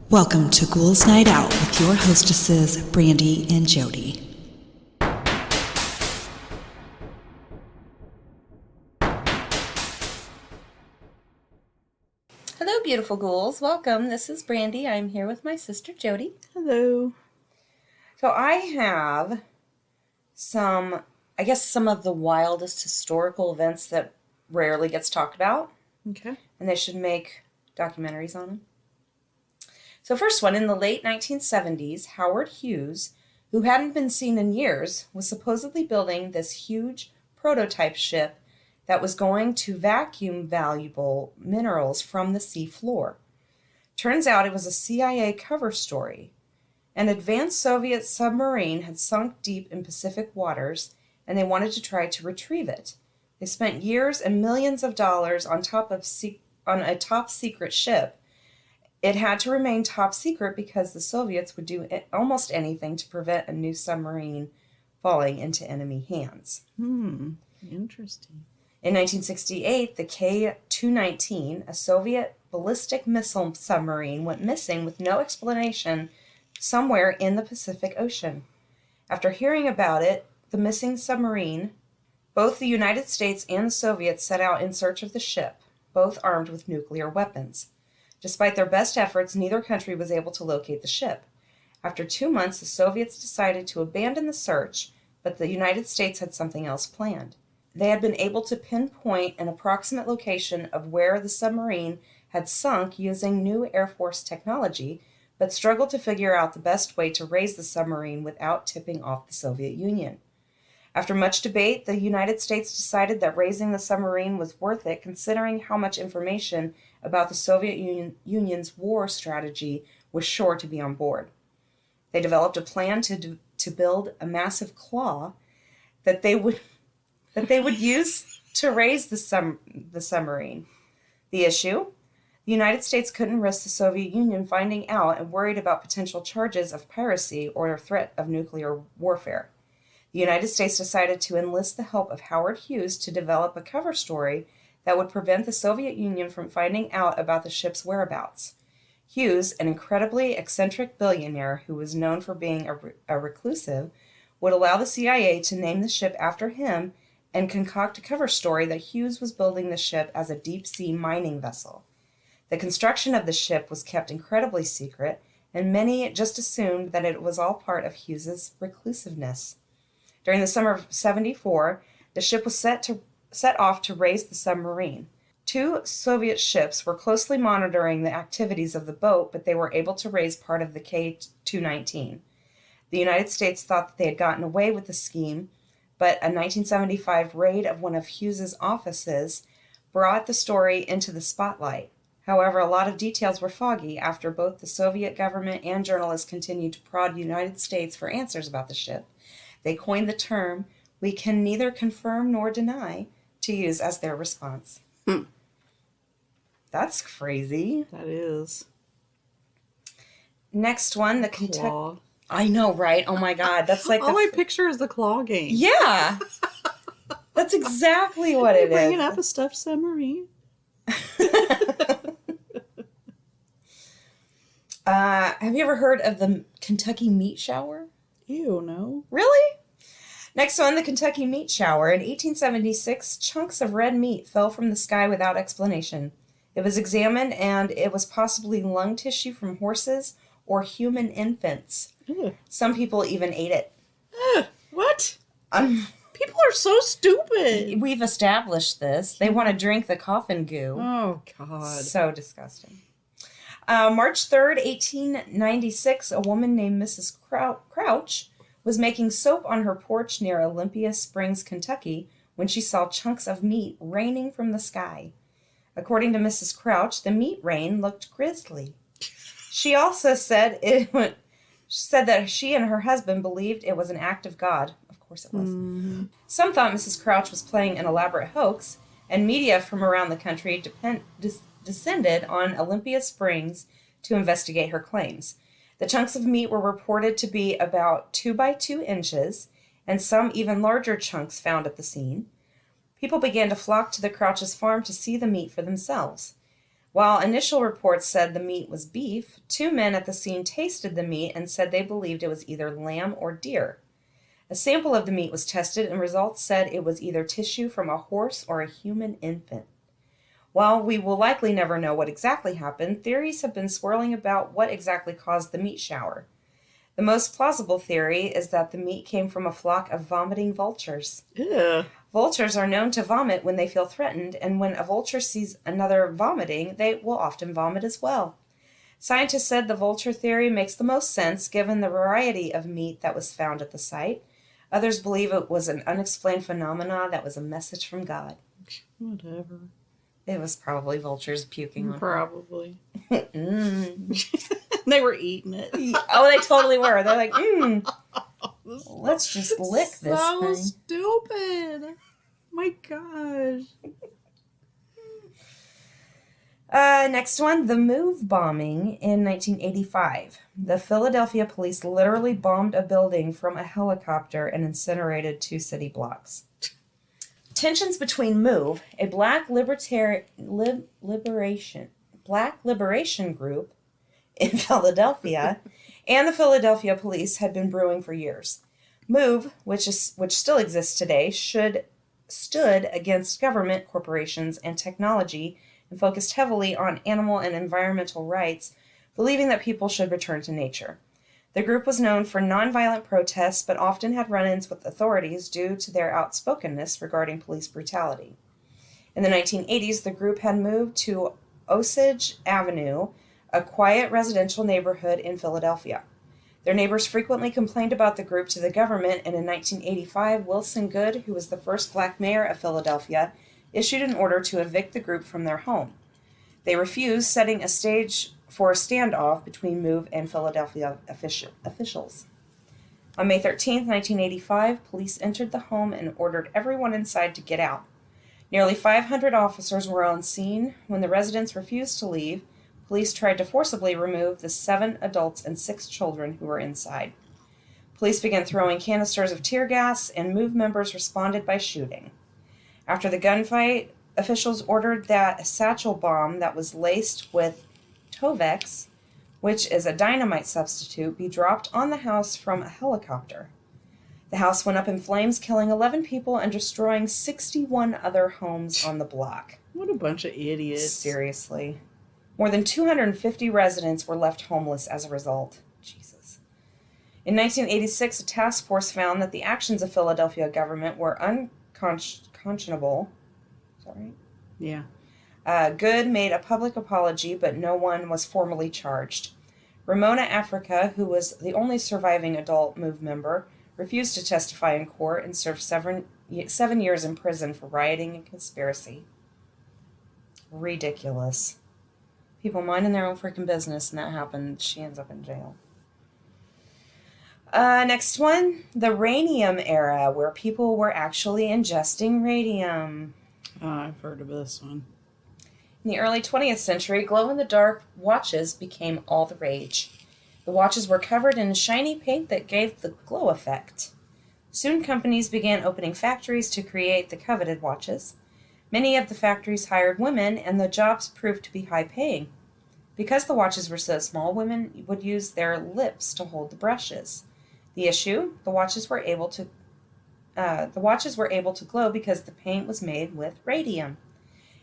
Welcome to Ghouls Night Out with your hostesses, Brandy and Jody. Hello, beautiful ghouls. Welcome. This is Brandy. I'm here with my sister, Jody. Hello. So I have some of the wildest historical events that rarely gets talked about. Okay. And they should make documentaries on them. So first one, in the late 1970s, Howard Hughes, who hadn't been seen in years, was supposedly building this huge prototype ship that was going to vacuum valuable minerals from the sea floor. Turns out it was a CIA cover story. An advanced Soviet submarine had sunk deep in Pacific waters, and they wanted to try to retrieve it. They spent years and millions of dollars on a top secret ship. It had to remain top secret because the Soviets would do almost anything to prevent a new submarine falling into enemy hands. Interesting. In 1968, the K-219, a Soviet ballistic missile submarine, went missing with no explanation somewhere in the Pacific Ocean. After hearing about it, the missing submarine, both the United States and the Soviets set out in search of the ship, both armed with nuclear weapons. Despite their best efforts, neither country was able to locate the ship. After 2 months, the Soviets decided to abandon the search, but the United States had something else planned. They had been able to pinpoint an approximate location of where the submarine had sunk using new Air Force technology, but struggled to figure out the best way to raise the submarine without tipping off the Soviet Union. After much debate, the United States decided that raising the submarine was worth it, considering how much information about the Soviet Union's war strategy was sure to be on board. They developed a plan to build a massive claw that they would use to raise the submarine. The issue? The United States couldn't risk the Soviet Union finding out and worried about potential charges of piracy or a threat of nuclear warfare. The United States decided to enlist the help of Howard Hughes to develop a cover story that would prevent the Soviet Union from finding out about the ship's whereabouts. Hughes, an incredibly eccentric billionaire who was known for being a reclusive, would allow the CIA to name the ship after him and concoct a cover story that Hughes was building the ship as a deep-sea mining vessel. The construction of the ship was kept incredibly secret, and many just assumed that it was all part of Hughes's reclusiveness. During the summer of 1974, the ship was set off to raise the submarine. 2 Soviet ships were closely monitoring the activities of the boat, but they were able to raise part of the K-219. The United States thought that they had gotten away with the scheme, but a 1975 raid of one of Hughes's offices brought the story into the spotlight. However, a lot of details were foggy after both the Soviet government and journalists continued to prod the United States for answers about the ship. They coined the term, "We can neither confirm nor deny," to use as their response. That's crazy. That is. Next one, the Claw. I know, right? Oh my God. That's like All I picture is the claw game. Yeah. That's exactly what it is. Bringing up a stuffed submarine. Have you ever heard of the Kentucky meat shower? Ew, no. Really? Next one, the Kentucky meat shower. In 1876, chunks of red meat fell from the sky without explanation. It was examined, and it was possibly lung tissue from horses or human infants. Ugh. Some people even ate it. What? People are so stupid. We've established this. They want to drink the coffin goo. Oh, God. So disgusting. March 3rd, 1896, a woman named Mrs. Crouch was making soap on her porch near Olympia Springs, Kentucky, when she saw chunks of meat raining from the sky. According to Mrs. Crouch, the meat rain looked grisly. She also said that she and her husband believed it was an act of God. Of course it was. Mm-hmm. Some thought Mrs. Crouch was playing an elaborate hoax, and media from around the country descended on Olympia Springs to investigate her claims. The chunks of meat were reported to be about 2 by 2 inches, and some even larger chunks found at the scene. People began to flock to the Crouch's farm to see the meat for themselves. While initial reports said the meat was beef, 2 men at the scene tasted the meat and said they believed it was either lamb or deer. A sample of the meat was tested, and results said it was either tissue from a horse or a human infant. While we will likely never know what exactly happened, theories have been swirling about what exactly caused the meat shower. The most plausible theory is that the meat came from a flock of vomiting vultures. Yeah. Vultures are known to vomit when they feel threatened, and when a vulture sees another vomiting, they will often vomit as well. Scientists said the vulture theory makes the most sense given the variety of meat that was found at the site. Others believe it was an unexplained phenomena that was a message from God. Whatever. It was probably vultures puking on Probably. Mm. They were eating it. Oh, they totally were. They're like, let's just lick this so thing. stupid. My gosh. Next one, the Move bombing in 1985. The Philadelphia police literally bombed a building from a helicopter and incinerated 2 city blocks. Tensions between Move, a black liberation group in Philadelphia, and the Philadelphia police had been brewing for years. Move, which still exists today, stood against government, corporations, and technology, and focused heavily on animal and environmental rights, believing that people should return to nature. The group was known for nonviolent protests, but often had run-ins with authorities due to their outspokenness regarding police brutality. In the 1980s, the group had moved to Osage Avenue, a quiet residential neighborhood in Philadelphia. Their neighbors frequently complained about the group to the government, and in 1985, Wilson Goode, who was the first black mayor of Philadelphia, issued an order to evict the group from their home. They refused, setting a stage for a standoff between Move and Philadelphia officials. On May 13, 1985, police entered the home and ordered everyone inside to get out. Nearly 500 officers were on scene. When the residents refused to leave, police tried to forcibly remove the 7 adults and 6 children who were inside. Police began throwing canisters of tear gas, and Move members responded by shooting. After the gunfight, officials ordered that a satchel bomb that was laced with Tovex, which is a dynamite substitute, be dropped on the house from a helicopter. The house went up in flames, killing 11 people and destroying 61 other homes on the block. What a bunch of idiots. Seriously. More than 250 residents were left homeless as a result. Jesus. In 1986, a task force found that the actions of Philadelphia government were unconscionable. Is that right? Yeah. Goode made a public apology, but no one was formally charged. Ramona Africa, who was the only surviving adult Move member, refused to testify in court and served 7 years in prison for rioting and conspiracy. Ridiculous. People minding their own freaking business, and that happened. She ends up in jail. Next one, the radium era, where people were actually ingesting radium. I've heard of this one. In the early 20th century, glow-in-the-dark watches became all the rage. The watches were covered in shiny paint that gave the glow effect. Soon companies began opening factories to create the coveted watches. Many of the factories hired women, and the jobs proved to be high-paying. Because the watches were so small, women would use their lips to hold the brushes. The issue, the watches were able to glow because the paint was made with radium.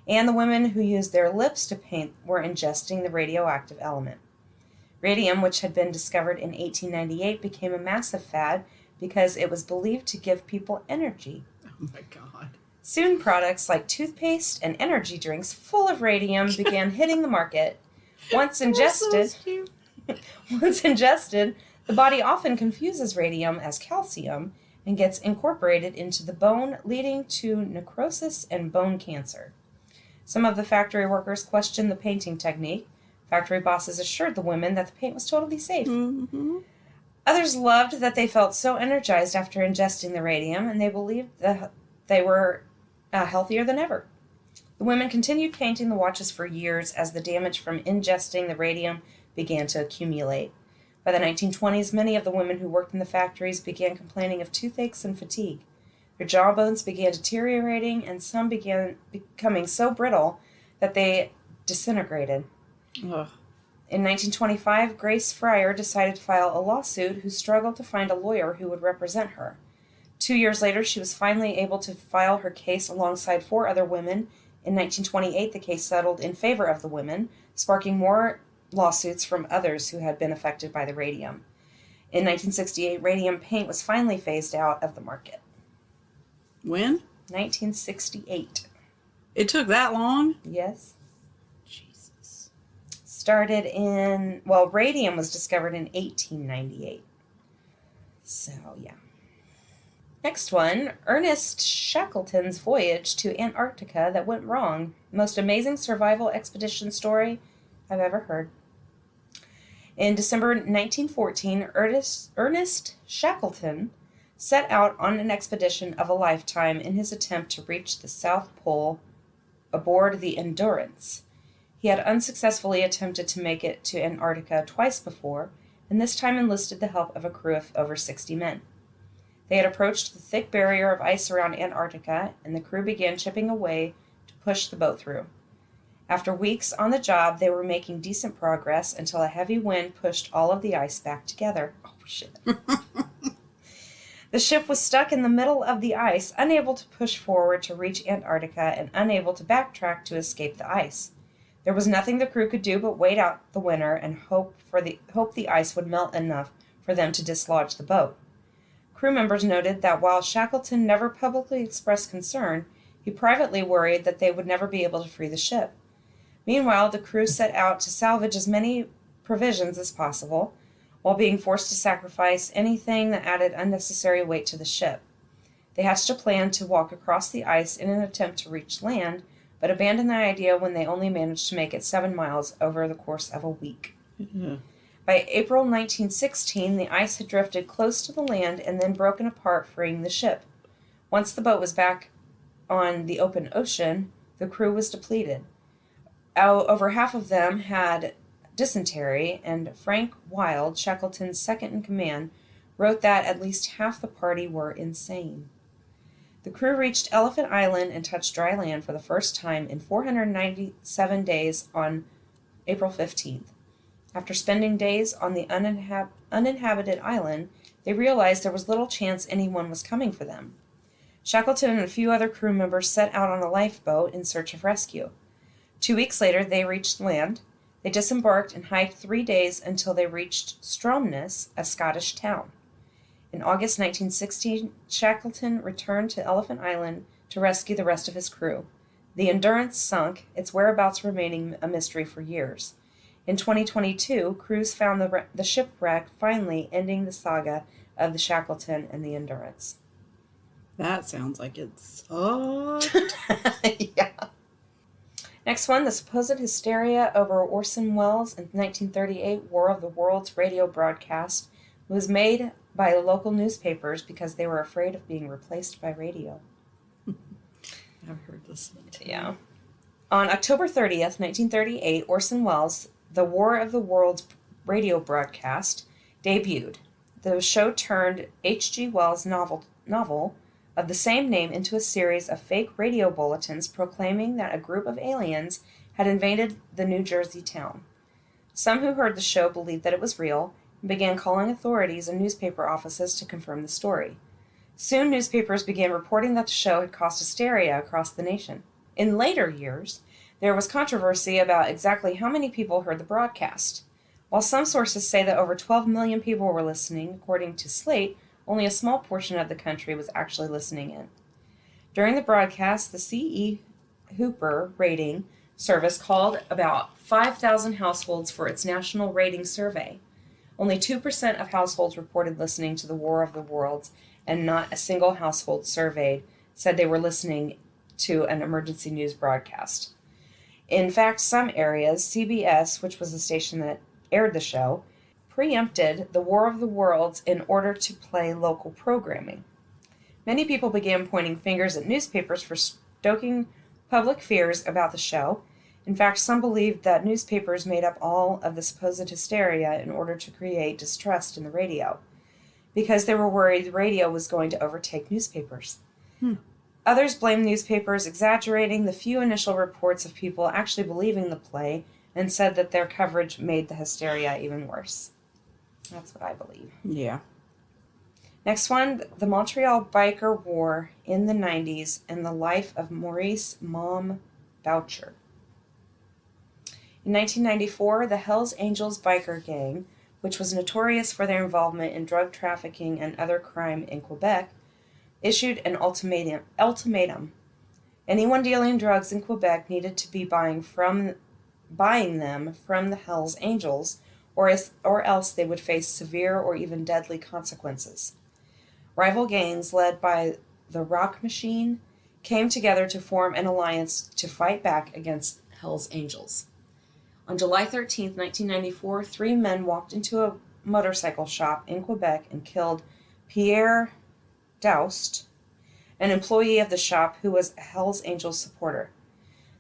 And the women who used their lips to paint were ingesting the radioactive element. Radium, which had been discovered in 1898, became a massive fad because it was believed to give people energy. Oh my God. Soon, products like toothpaste and energy drinks full of radium began hitting the market. Once ingested, the body often confuses radium as calcium and gets incorporated into the bone, leading to necrosis and bone cancer. Some of the factory workers questioned the painting technique. Factory bosses assured the women that the paint was totally safe. Mm-hmm. Others loved that they felt so energized after ingesting the radium, and they believed that they were healthier than ever. The women continued painting the watches for years as the damage from ingesting the radium began to accumulate. By the 1920s, many of the women who worked in the factories began complaining of toothaches and fatigue. Their jawbones began deteriorating, and some began becoming so brittle that they disintegrated. Ugh. In 1925, Grace Fryer decided to file a lawsuit who struggled to find a lawyer who would represent her. 2 years later, she was finally able to file her case alongside 4 other women. In 1928, the case settled in favor of the women, sparking more lawsuits from others who had been affected by the radium. In 1968, radium paint was finally phased out of the market. When? 1968. It took that long? Yes. Jesus. Started radium was discovered in 1898. So, yeah. Next one, Ernest Shackleton's voyage to Antarctica that went wrong. Most amazing survival expedition story I've ever heard. In December 1914, Ernest Shackleton set out on an expedition of a lifetime in his attempt to reach the South Pole aboard the Endurance. He had unsuccessfully attempted to make it to Antarctica twice before, and this time enlisted the help of a crew of over 60 men. They had approached the thick barrier of ice around Antarctica, and the crew began chipping away to push the boat through. After weeks on the job, they were making decent progress until a heavy wind pushed all of the ice back together. Oh, shit. The ship was stuck in the middle of the ice, unable to push forward to reach Antarctica and unable to backtrack to escape the ice. There was nothing the crew could do but wait out the winter and hope the ice would melt enough for them to dislodge the boat. Crew members noted that while Shackleton never publicly expressed concern, he privately worried that they would never be able to free the ship. Meanwhile, the crew set out to salvage as many provisions as possible, while being forced to sacrifice anything that added unnecessary weight to the ship. They hatched a plan to walk across the ice in an attempt to reach land, but abandoned the idea when they only managed to make it 7 miles over the course of a week. Yeah. By April 1916, the ice had drifted close to the land and then broken apart, freeing the ship. Once the boat was back on the open ocean, the crew was depleted. Over half of them had dysentery, and Frank Wild, Shackleton's second-in-command, wrote that at least half the party were insane. The crew reached Elephant Island and touched dry land for the first time in 497 days on April 15th. After spending days on the uninhabited island, they realized there was little chance anyone was coming for them. Shackleton and a few other crew members set out on a lifeboat in search of rescue. 2 weeks later, they reached land. They disembarked and hiked 3 days until they reached Stromness, a Scottish town. In August 1916, Shackleton returned to Elephant Island to rescue the rest of his crew. The Endurance sunk, its whereabouts remaining a mystery for years. In 2022, crews found the shipwreck, finally ending the saga of the Shackleton and the Endurance. That sounds like it sucked. Yeah. Next one, the supposed hysteria over Orson Welles' in 1938 War of the Worlds radio broadcast was made by local newspapers because they were afraid of being replaced by radio. I've heard this one too. Yeah. On October 30th, 1938, Orson Welles' The War of the Worlds radio broadcast debuted. The show turned H.G. Wells' novel of the same name into a series of fake radio bulletins proclaiming that a group of aliens had invaded the New Jersey town. Some who heard the show believed that it was real and began calling authorities and newspaper offices to confirm the story. Soon, newspapers began reporting that the show had caused hysteria across the nation. In later years, there was controversy about exactly how many people heard the broadcast. While some sources say that over 12 million people were listening, according to Slate, only a small portion of the country was actually listening in. During the broadcast, the C.E. Hooper rating service called about 5,000 households for its national rating survey. Only 2% of households reported listening to the War of the Worlds, and not a single household surveyed said they were listening to an emergency news broadcast. In fact, some areas, CBS, which was the station that aired the show, preempted the War of the Worlds in order to play local programming. Many people began pointing fingers at newspapers for stoking public fears about the show. In fact, some believed that newspapers made up all of the supposed hysteria in order to create distrust in the radio, because they were worried the radio was going to overtake newspapers. Others blame newspapers exaggerating the few initial reports of people actually believing the play and said that their coverage made the hysteria even worse. That's what I believe. Yeah. Next one, the Montreal Biker War in the 90s and the life of Maurice Mom Boucher. In 1994, the Hells Angels biker gang, which was notorious for their involvement in drug trafficking and other crime in Quebec, issued an ultimatum. Anyone dealing drugs in Quebec needed to be buying them from the Hells Angels, or else they would face severe or even deadly consequences. Rival gangs led by the Rock Machine came together to form an alliance to fight back against Hells Angels. On July 13, 1994, 3 men walked into a motorcycle shop in Quebec and killed Pierre Daoust, an employee of the shop who was a Hells Angels supporter.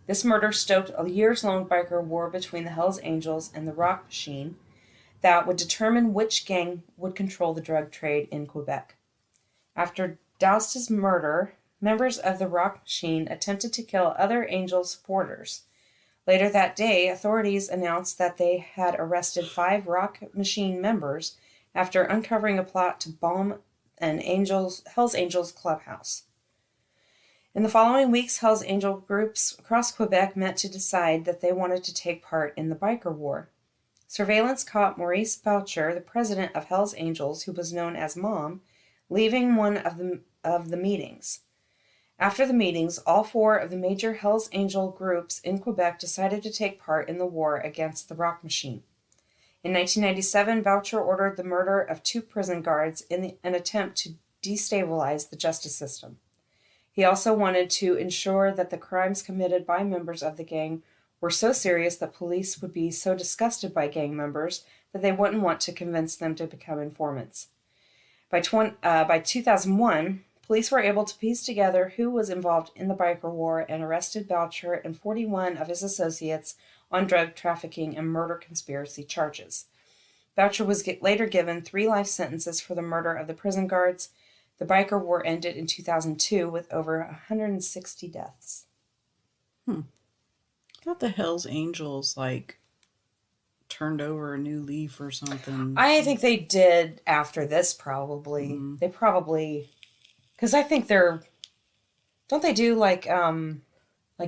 This murder stoked a years-long biker war between the Hells Angels and the Rock Machine that would determine which gang would control the drug trade in Quebec. After Daoust's murder, members of the Rock Machine attempted to kill other Angel supporters. Later that day, authorities announced that they had arrested 5 Rock Machine members after uncovering a plot to bomb an Hells Angels clubhouse. In the following weeks, Hells Angel groups across Quebec met to decide that they wanted to take part in the biker war. Surveillance caught Maurice Boucher, the president of Hells Angels, who was known as Mom, leaving one of the meetings. After the meetings, all 4 of the major Hells Angel groups in Quebec decided to take part in the war against the Rock Machine. In 1997, Boucher ordered the murder of 2 prison guards in an attempt to destabilize the justice system. He also wanted to ensure that the crimes committed by members of the gang were so serious that police would be so disgusted by gang members that they wouldn't want to convince them to become informants. By 2001, police were able to piece together who was involved in the biker war and arrested Boucher and 41 of his associates on drug trafficking and murder conspiracy charges. Boucher was later given 3 life sentences for the murder of the prison guards. The biker war ended in 2002 with over 160 deaths. I thought the Hells Angels, turned over a new leaf or something. I think they did after this, probably. Mm-hmm. They probably... Because I think they're... Don't they do,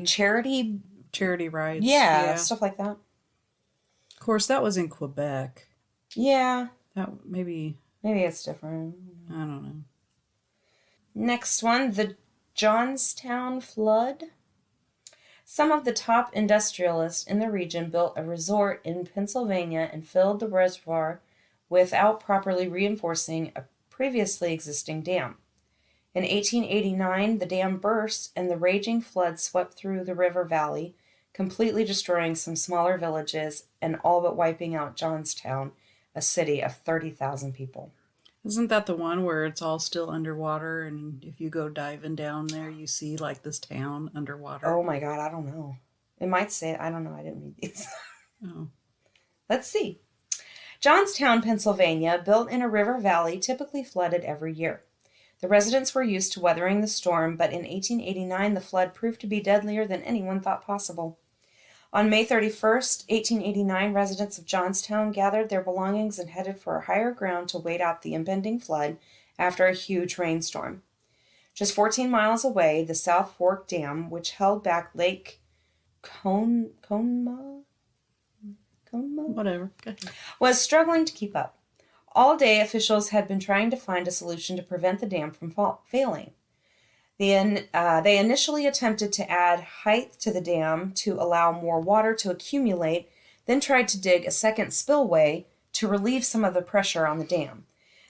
charity... Charity rides. Yeah, stuff like that. Of course, that was in Quebec. Yeah. That maybe Maybe it's different. I don't know. Next one, the Johnstown Flood. Some of the top industrialists in the region built a resort in Pennsylvania and filled the reservoir without properly reinforcing a previously existing dam. In 1889, the dam burst and the raging flood swept through the river valley, completely destroying some smaller villages and all but wiping out Johnstown, a city of 30,000 people. Isn't that the one where it's all still underwater, and if you go diving down there, you see this town underwater? Oh my God, I don't know. It might say, I don't know, I didn't read these. Oh. Let's see. Johnstown, Pennsylvania, built in a river valley, typically flooded every year. The residents were used to weathering the storm, but in 1889 the flood proved to be deadlier than anyone thought possible. On May 31st, 1889, residents of Johnstown gathered their belongings and headed for higher ground to wait out the impending flood after a huge rainstorm. Just 14 miles away, the South Fork Dam, which held back Lake Conemaugh, Whatever. Go ahead. was struggling to keep up. All day, officials had been trying to find a solution to prevent the dam from failing. They initially attempted to add height to the dam to allow more water to accumulate, then tried to dig a second spillway to relieve some of the pressure on the dam.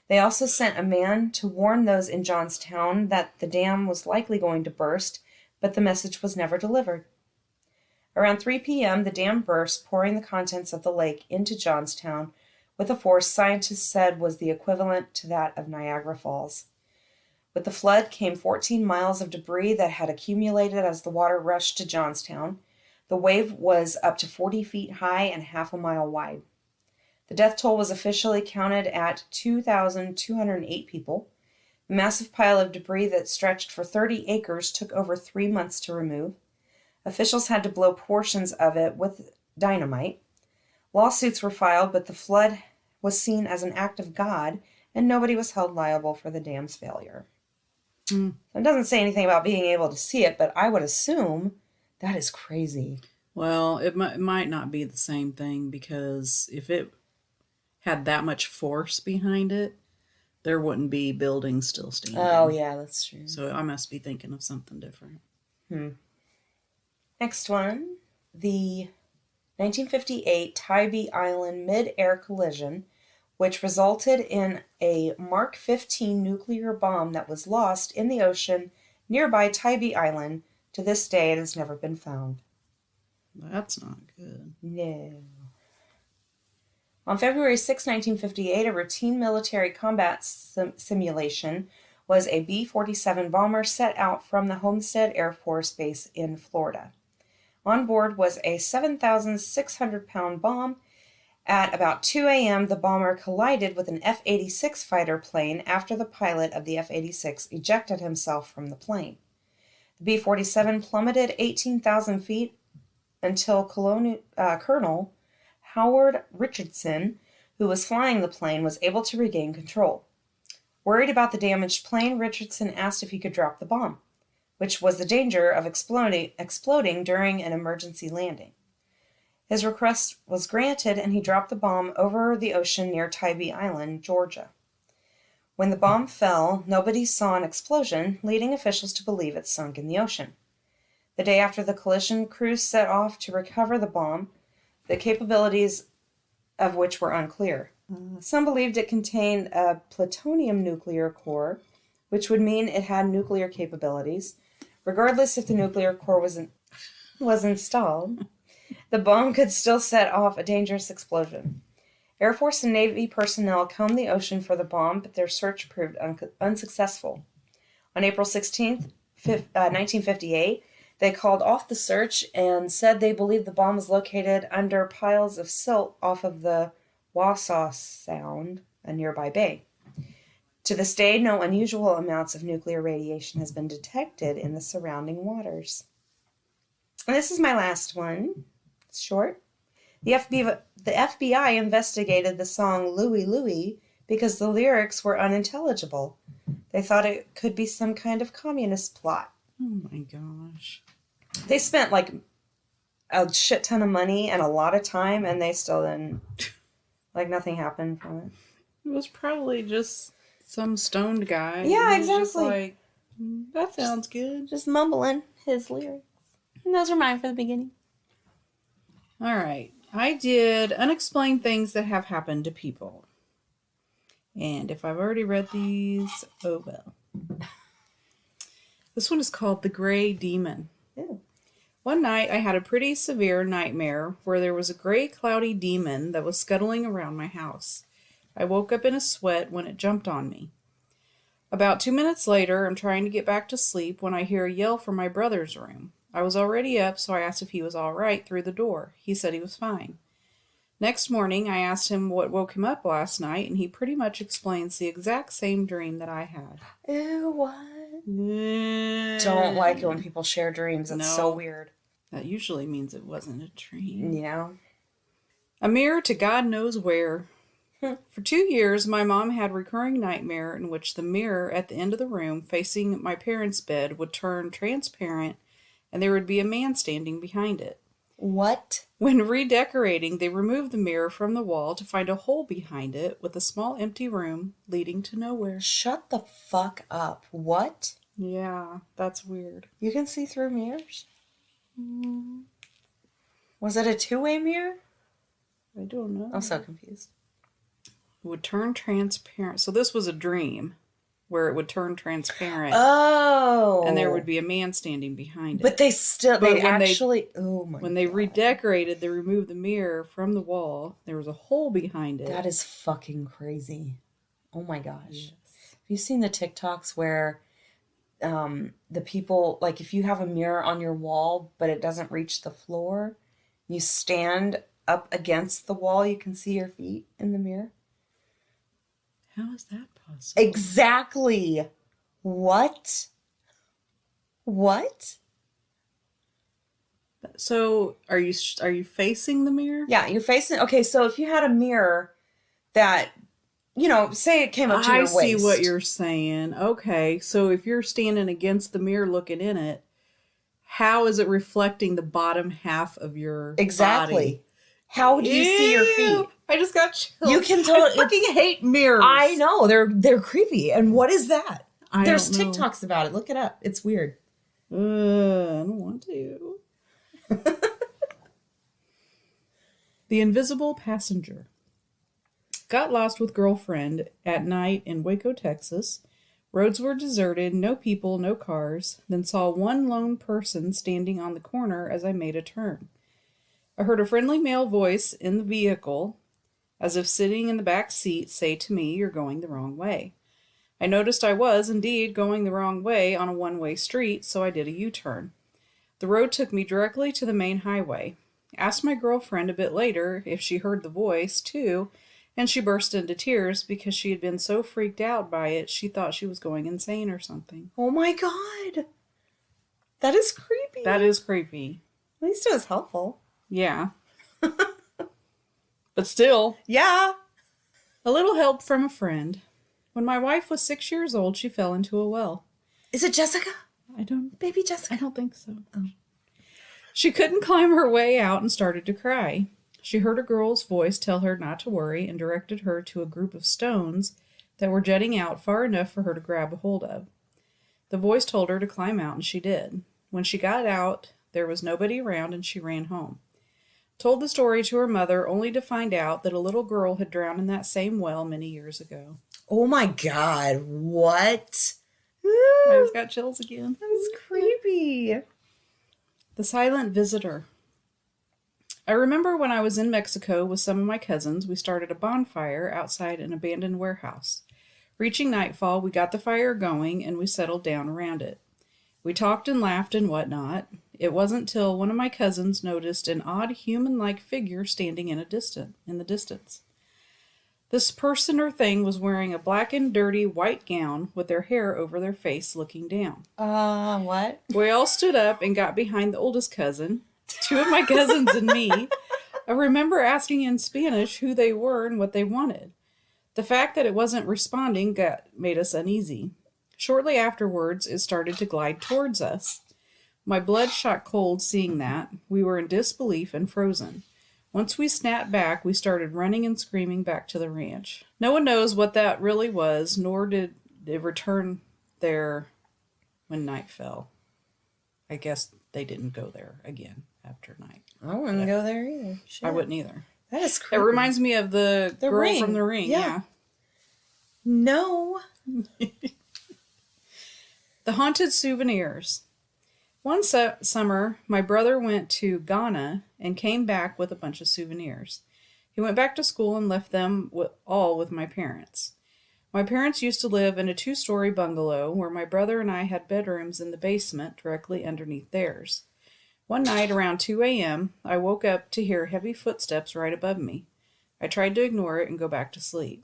They also sent a man to warn those in Johnstown that the dam was likely going to burst, but the message was never delivered. Around 3 p.m., the dam burst, pouring the contents of the lake into Johnstown with a force scientists said was the equivalent to that of Niagara Falls. With the flood came 14 miles of debris that had accumulated as the water rushed to Johnstown. The wave was up to 40 feet high and half a mile wide. The death toll was officially counted at 2,208 people. A massive pile of debris that stretched for 30 acres took over 3 months to remove. Officials had to blow portions of it with dynamite. Lawsuits were filed, but the flood was seen as an act of God, and nobody was held liable for the dam's failure. Hmm. So it doesn't say anything about being able to see it, but I would assume that is crazy. Well, it might not be the same thing, because if it had that much force behind it, there wouldn't be buildings still standing. Oh, yeah, that's true. So I must be thinking of something different. Next one, the 1958 Tybee Island mid-air collision, which resulted in a Mark 15 nuclear bomb that was lost in the ocean nearby Tybee Island. To this day, it has never been found. That's not good. No. On February 6, 1958, a routine military combat simulation was a B-47 bomber set out from the Homestead Air Force Base in Florida. On board was a 7,600-pound bomb. At about 2 a.m., the bomber collided with an F-86 fighter plane after the pilot of the F-86 ejected himself from the plane. The B-47 plummeted 18,000 feet until Colonel Howard Richardson, who was flying the plane, was able to regain control. Worried about the damaged plane, Richardson asked if he could drop the bomb, which was the danger of exploding during an emergency landing. His request was granted, and he dropped the bomb over the ocean near Tybee Island, Georgia. When the bomb fell, nobody saw an explosion, leading officials to believe it sunk in the ocean. The day after the collision, crews set off to recover the bomb, the capabilities of which were unclear. Some believed it contained a plutonium nuclear core, which would mean it had nuclear capabilities. Regardless if the nuclear core was installed, the bomb could still set off a dangerous explosion. Air Force and Navy personnel combed the ocean for the bomb, but their search proved unsuccessful. On April 16th, 1958, they called off the search and said they believed the bomb was located under piles of silt off of the Wassaw Sound, a nearby bay. To this day, no unusual amounts of nuclear radiation has been detected in the surrounding waters. And this is my last one. It's short. The FBI investigated the song Louie Louie because the lyrics were unintelligible. They thought it could be some kind of communist plot. Oh my gosh. They spent like a shit ton of money and a lot of time, and they still didn't, like, nothing happened from it. It was probably just some stoned guy. Yeah, He was just exactly. like, that sounds good. Just mumbling his lyrics. And those are mine for the beginning. All right. I did unexplained things that have happened to people. And if I've already read these, oh well. This one is called The Gray Demon. Ew. One night I had a pretty severe nightmare where there was a gray cloudy demon that was scuttling around my house. I woke up in a sweat when it jumped on me. About 2 minutes later, I'm trying to get back to sleep when I hear a yell from my brother's room. I was already up, so I asked if he was all right through the door. He said he was fine. Next morning, I asked him what woke him up last night, and he pretty much explains the exact same dream that I had. Ew, what? Don't like it when people share dreams. It's so No. weird. That usually means it wasn't a dream. Yeah. A mirror to God knows where. For 2 years, my mom had a recurring nightmare in which the mirror at the end of the room facing my parents' bed would turn transparent and there would be a man standing behind it. What? When redecorating, they removed the mirror from the wall to find a hole behind it with a small empty room leading to nowhere. Shut the fuck up. What? Yeah, that's weird. You can see through mirrors? Was it a two-way mirror? I don't know. I'm so confused. It would turn transparent. So this was a dream where it would turn transparent. Oh. And there would be a man standing behind it. But they still, But they when they- actually, oh my When they God. redecorated, they removed the mirror from the wall. There was a hole behind it. That is fucking crazy. Oh my gosh. Have you seen the TikToks where the people, like, if you have a mirror on your wall, but it doesn't reach the floor, you stand up against the wall, you can see your feet in the mirror? How is that possible? Exactly. What? What? So, are you facing the mirror? Yeah, you're facing. Okay, so if you had a mirror that, say it came up to your I waist. see what you're saying. Okay, so if you're standing against the mirror looking in it, how is it reflecting the bottom half of your Exactly. body? How do you see your feet? Ew, I just got chills. You can I fucking hate mirrors. I know they're creepy. And what is that? There's don't know. TikToks about it. Look it up. It's weird. I don't want to. The Invisible Passenger. Got lost with girlfriend at night in Waco, Texas. Roads were deserted, no people, no cars. Then saw one lone person standing on the corner as I made a turn. I heard a friendly male voice in the vehicle, as if sitting in the back seat, say to me, "You're going the wrong way." I noticed I was indeed going the wrong way on a one-way street, so I did a U-turn. The road took me directly to the main highway. Asked my girlfriend a bit later if she heard the voice, too, and she burst into tears because she had been so freaked out by it she thought she was going insane or something. Oh my God. That is creepy. That is creepy. At least it was helpful. Yeah. But still. Yeah. A little help from a friend. When my wife was 6 years old, she fell into a well. Is it Jessica? Baby I Jessica. don't think so. Oh. She couldn't climb her way out and started to cry. She heard a girl's voice tell her not to worry and directed her to a group of stones that were jutting out far enough for her to grab a hold of. The voice told her to climb out, and she did. When she got out, there was nobody around, and she ran home. Told the story to her mother, only to find out that a little girl had drowned in that same well many years ago. Oh my God. What? I just got chills again. That was creepy. The Silent Visitor. I remember when I was in Mexico with some of my cousins, we started a bonfire outside an abandoned warehouse. Reaching nightfall, we got the fire going and we settled down around it. We talked and laughed and whatnot. It wasn't till one of my cousins noticed an odd human-like figure standing in the distance. This person or thing was wearing a black and dirty white gown with their hair over their face looking down. What? We all stood up and got behind the oldest cousin, two of my cousins and me. I remember asking in Spanish who they were and what they wanted. The fact that it wasn't responding made us uneasy. Shortly afterwards, it started to glide towards us. My blood shot cold seeing that. We were in disbelief and frozen. Once we snapped back, we started running and screaming back to the ranch. No one knows what that really was, nor did it return there when night fell. I guess they didn't go there again after night. I wouldn't go there either. Shit. I wouldn't either. That is It creepy. reminds me of the girl Ring. from The Ring. Yeah. Yeah. No. The Haunted Souvenirs. One summer, my brother went to Ghana and came back with a bunch of souvenirs. He went back to school and left them all with my parents. My parents used to live in a 2-story bungalow where my brother and I had bedrooms in the basement directly underneath theirs. One night around 2 a.m., I woke up to hear heavy footsteps right above me. I tried to ignore it and go back to sleep.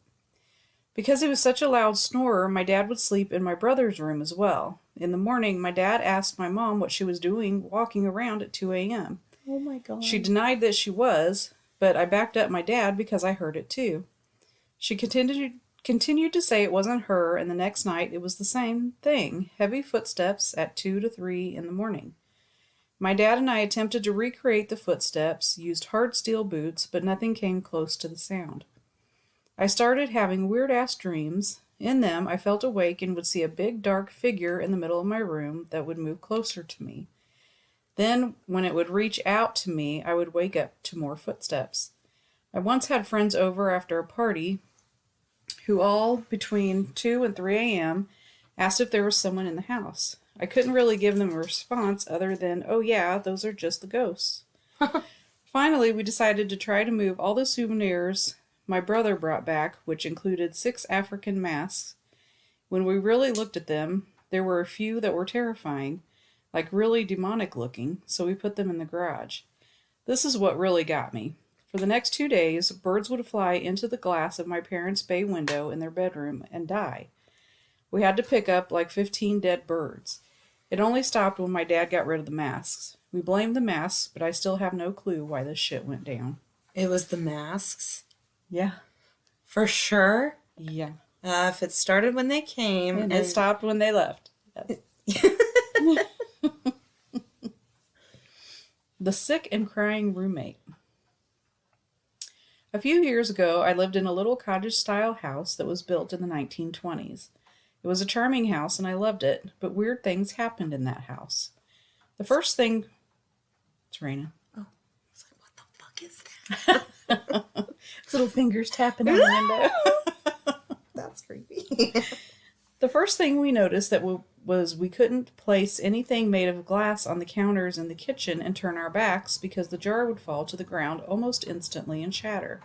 Because he was such a loud snorer, my dad would sleep in my brother's room as well. In the morning, my dad asked my mom what she was doing walking around at 2 a.m. Oh my God. She denied that she was, but I backed up my dad because I heard it too. She continued to say it wasn't her, and the next night it was the same thing, heavy footsteps at 2 to 3 in the morning. My dad and I attempted to recreate the footsteps, used hard steel boots, but nothing came close to the sound. I started having weird-ass dreams. In them, I felt awake and would see a big, dark figure in the middle of my room that would move closer to me. Then, when it would reach out to me, I would wake up to more footsteps. I once had friends over after a party who all, between 2 and 3 a.m., asked if there was someone in the house. I couldn't really give them a response other than, "Oh yeah, those are just the ghosts." Finally, we decided to try to move all the souvenirs my brother brought back, which included 6 African masks. When we really looked at them, there were a few that were terrifying, like really demonic looking, so we put them in the garage. This is what really got me. For the next 2 days, birds would fly into the glass of my parents' bay window in their bedroom and die. We had to pick up like 15 dead birds. It only stopped when my dad got rid of the masks. We blamed the masks, but I still have no clue why this shit went down. It was the masks. Yeah. For sure. Yeah. If it started when they came. And it stopped when they left. The sick and crying roommate. A few years ago, I lived in a little cottage-style house that was built in the 1920s. It was a charming house, and I loved it, but weird things happened in that house. The first thing... It's Raina. Oh, I was like, what the fuck is that? It's little fingers tapping on the window. That's creepy. The first thing we noticed that was we couldn't place anything made of glass on the counters in the kitchen and turn our backs because the jar would fall to the ground almost instantly and shatter.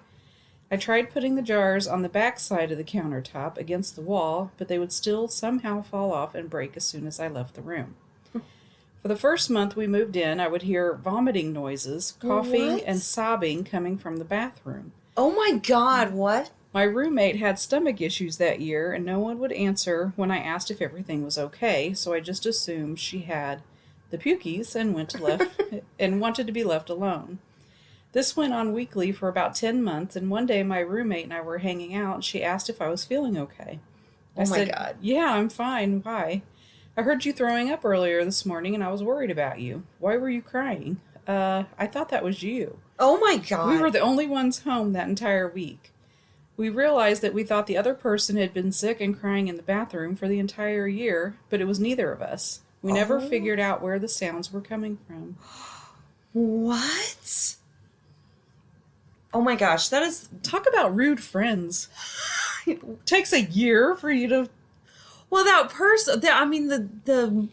I tried putting the jars on the back side of the countertop against the wall, but they would still somehow fall off and break as soon as I left the room. For the first month we moved in, I would hear vomiting noises, coughing, What? and sobbing coming from the bathroom. Oh my God, what? My roommate had stomach issues that year, and no one would answer when I asked if everything was okay, so I just assumed she had the pukies and wanted to be left alone. This went on weekly for about 10 months, and one day my roommate and I were hanging out, and she asked if I was feeling okay. I said, God. Yeah, I'm fine. Why? I heard you throwing up earlier this morning, and I was worried about you. Why were you crying? I thought that was you. Oh my God. We were the only ones home that entire week. We realized that we thought the other person had been sick and crying in the bathroom for the entire year, but it was neither of us. We never figured out where the sounds were coming from. What? Oh my gosh, that is... Talk about rude friends. It takes a year for you to... Well, that person... I mean, the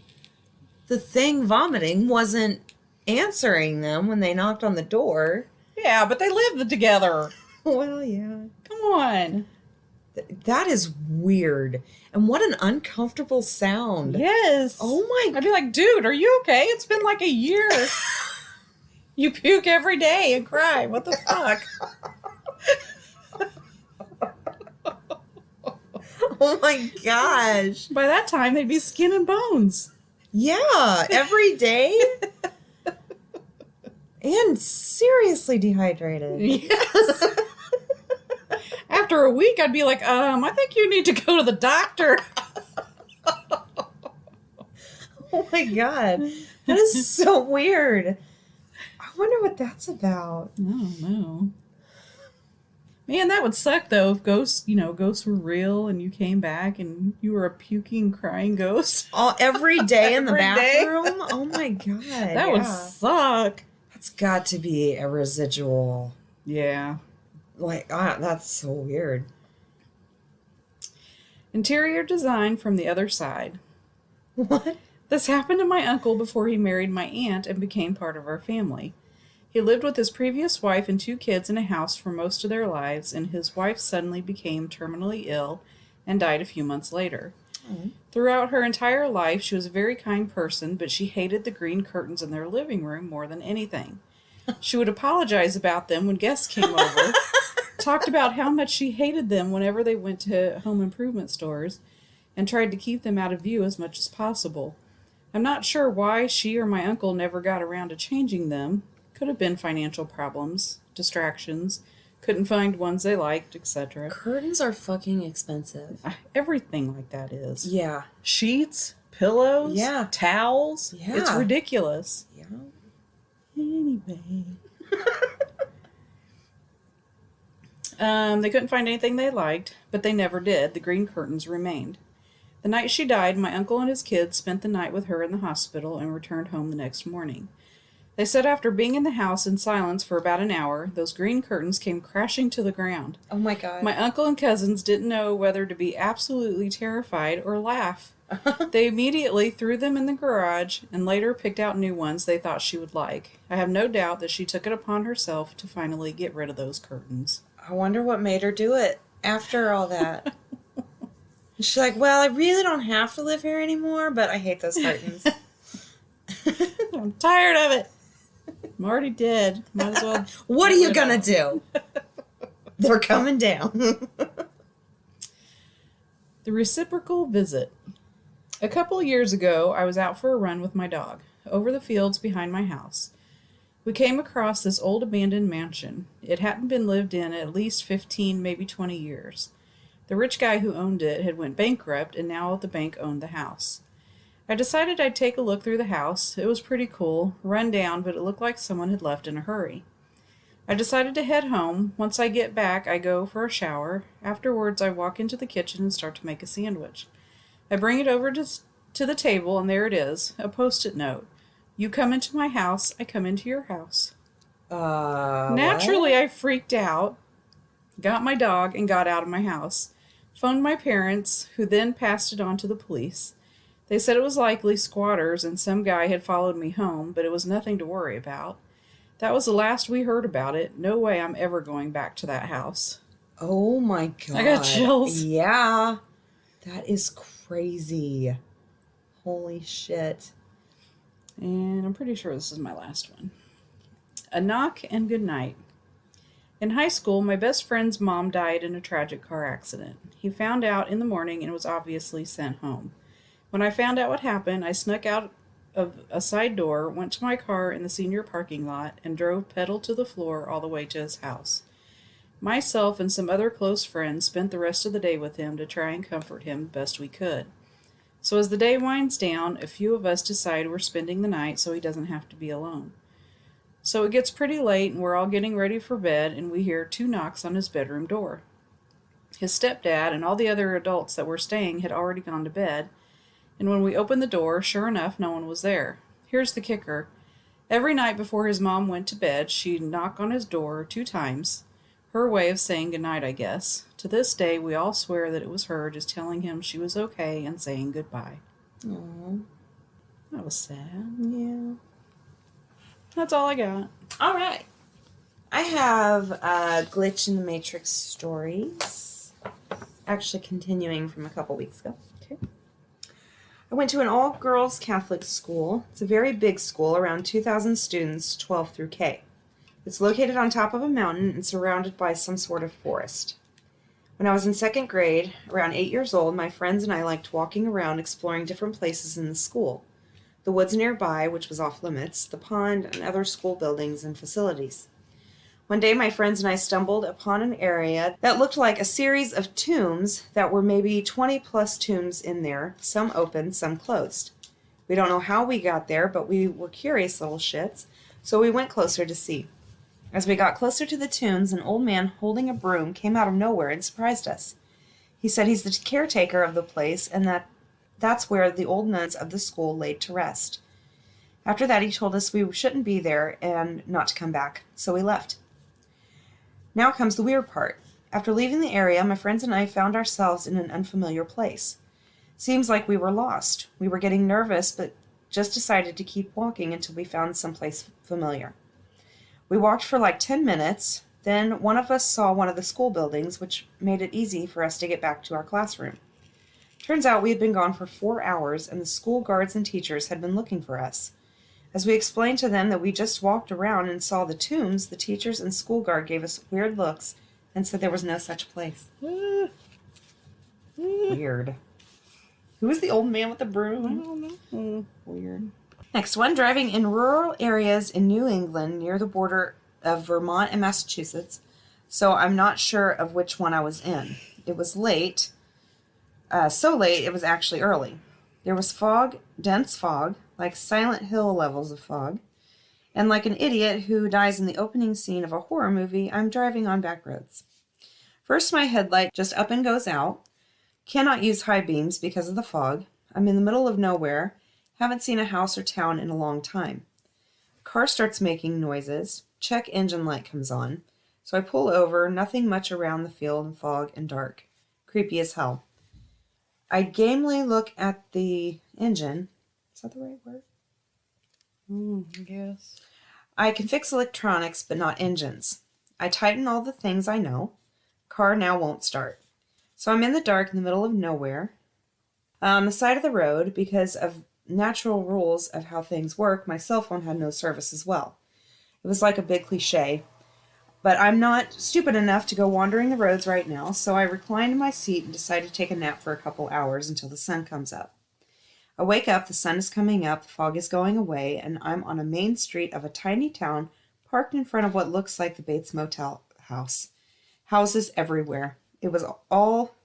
thing vomiting wasn't answering them when they knocked on the door. Yeah, but they lived together. Well, yeah. Come on. That is weird. And what an uncomfortable sound. Yes. Oh my... I'd be like, dude, are you okay? It's been like a year. You puke every day and cry. What the fuck? Oh my gosh. By that time, they'd be skin and bones. Yeah, every day. And seriously dehydrated. Yes. After a week, I'd be like, I think you need to go to the doctor. Oh my God. That is so weird. I wonder what that's about. I don't know. Man, that would suck though if ghosts were real and you came back and you were a puking, crying ghost. Every day in the Every day? bathroom? Oh my God. That would suck. That's got to be a residual. Yeah. Like, that's so weird. Interior design from the other side. What? This happened to my uncle before he married my aunt and became part of our family. He lived with his previous wife and 2 kids in a house for most of their lives, and his wife suddenly became terminally ill and died a few months later. Oh. Throughout her entire life, she was a very kind person, but she hated the green curtains in their living room more than anything. She would apologize about them when guests came over, talked about how much she hated them whenever they went to home improvement stores, and tried to keep them out of view as much as possible. I'm not sure why she or my uncle never got around to changing them. Could have been financial problems, distractions, couldn't find ones they liked, etc. Curtains are fucking expensive. Everything like that is. Yeah. Sheets, pillows, Yeah. towels. Yeah. It's ridiculous. Yeah. Anyway. They couldn't find anything they liked, but they never did. The green curtains remained. The night she died, my uncle and his kids spent the night with her in the hospital and returned home the next morning. They said after being in the house in silence for about an hour, those green curtains came crashing to the ground. Oh my God. My uncle and cousins didn't know whether to be absolutely terrified or laugh. They immediately threw them in the garage and later picked out new ones they thought she would like. I have no doubt that she took it upon herself to finally get rid of those curtains. I wonder what made her do it after all that. She's like, well, I really don't have to live here anymore, but I hate those curtains. I'm tired of it. I'm already dead. Might as well. What are you gonna do? They're coming down. The reciprocal visit. A couple of years ago, I was out for a run with my dog over the fields behind my house. We came across this old abandoned mansion. It hadn't been lived in at least 15, maybe 20 years. The rich guy who owned it had went bankrupt, and now the bank owned the house. I decided I'd take a look through the house. It was pretty cool, run down, but it looked like someone had left in a hurry. I decided to head home. Once I get back, I go for a shower. Afterwards, I walk into the kitchen and start to make a sandwich. I bring it over to the table, and there it is, a Post-it note. You come into my house, I come into your house. Naturally, what? I freaked out, got my dog, and got out of my house. Phoned my parents, who then passed it on to the police. They said it was likely squatters and some guy had followed me home, but it was nothing to worry about. That was the last we heard about it. No way I'm ever going back to that house. Oh my God. I got chills. Yeah. That is crazy. Holy shit. And I'm pretty sure this is my last one. A knock and good night. In high school, my best friend's mom died in a tragic car accident. He found out in the morning and was obviously sent home. When I found out what happened, I snuck out of a side door, went to my car in the senior parking lot, and drove pedal to the floor all the way to his house. Myself and some other close friends spent the rest of the day with him to try and comfort him best we could. So as the day winds down, a few of us decide we're spending the night so he doesn't have to be alone. So it gets pretty late and we're all getting ready for bed, and we hear 2 knocks on his bedroom door. His stepdad and all the other adults that were staying had already gone to bed, and when we opened the door, sure enough, no one was there. Here's the kicker. Every night before his mom went to bed, she'd knock on his door 2 times. Her way of saying goodnight, I guess. To this day, we all swear that it was her just telling him she was okay and saying goodbye. Aww. That was sad. Yeah. That's all I got. All right. I have Glitch in the Matrix stories. Actually, continuing from a couple weeks ago. Okay. I went to an all-girls Catholic school. It's a very big school, around 2,000 students, 12 through K. It's located on top of a mountain and surrounded by some sort of forest. When I was in 2nd grade, around 8 years old, my friends and I liked walking around exploring different places in the school. The woods nearby, which was off limits, the pond, and other school buildings and facilities. One day, my friends and I stumbled upon an area that looked like a series of tombs that were maybe 20 plus tombs in there, some open, some closed. We don't know how we got there, but we were curious little shits, so we went closer to see. As we got closer to the tombs, an old man holding a broom came out of nowhere and surprised us. He said he's the caretaker of the place and that's where the old nuns of the school laid to rest. After that, he told us we shouldn't be there and not to come back, so we left. Now comes the weird part. After leaving the area, my friends and I found ourselves in an unfamiliar place. Seems like we were lost. We were getting nervous, but just decided to keep walking until we found someplace familiar. We walked for like 10 minutes. Then one of us saw one of the school buildings, which made it easy for us to get back to our classroom. Turns out we had been gone for 4 hours, and the school guards and teachers had been looking for us. As we explained to them that we just walked around and saw the tombs, the teachers and school guard gave us weird looks and said there was no such place. Weird. Who was the old man with the broom? I don't know. Weird. Next one, driving in rural areas in New England near the border of Vermont and Massachusetts, so I'm not sure of which one I was in. It was late, so late it was actually early. There was fog, dense fog, like Silent Hill levels of fog, and like an idiot who dies in the opening scene of a horror movie, I'm driving on back roads. First, my headlight just up and goes out. Cannot use high beams because of the fog. I'm in the middle of nowhere. Haven't seen a house or town in a long time. Car starts making noises. Check engine light comes on. So I pull over. Nothing much around the field and fog and dark. Creepy as hell. I gamely look at the engine. Is that the right word? I guess. I can fix electronics, but not engines. I tighten all the things I know. Car now won't start. So I'm in the dark in the middle of nowhere. On the side of the road, because of natural rules of how things work, my cell phone had no service as well. It was like a big cliche. But I'm not stupid enough to go wandering the roads right now, so I reclined in my seat and decided to take a nap for a couple hours until the sun comes up. I wake up, the sun is coming up, the fog is going away, and I'm on a main street of a tiny town parked in front of what looks like the Bates Motel house. Houses everywhere. It was all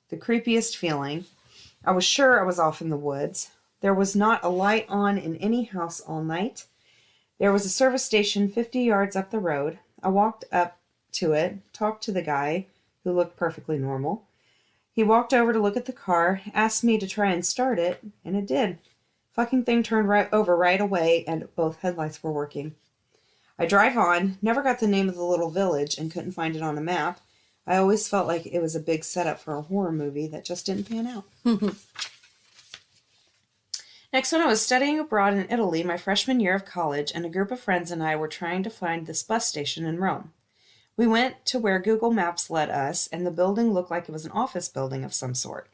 the creepiest feeling. I was sure I was off in the woods. There was not a light on in any house all night. There was a service station 50 yards up the road. I walked up to it, talked to the guy, who looked perfectly normal. He walked over to look at the car, asked me to try and start it, and it did. Fucking thing turned right away, and both headlights were working. I drive on, never got the name of the little village, and couldn't find it on a map. I always felt like it was a big setup for a horror movie that just didn't pan out. Next, when I was studying abroad in Italy my freshman year of college, and a group of friends and I were trying to find this bus station in Rome. We went to where Google Maps led us, and the building looked like it was an office building of some sort.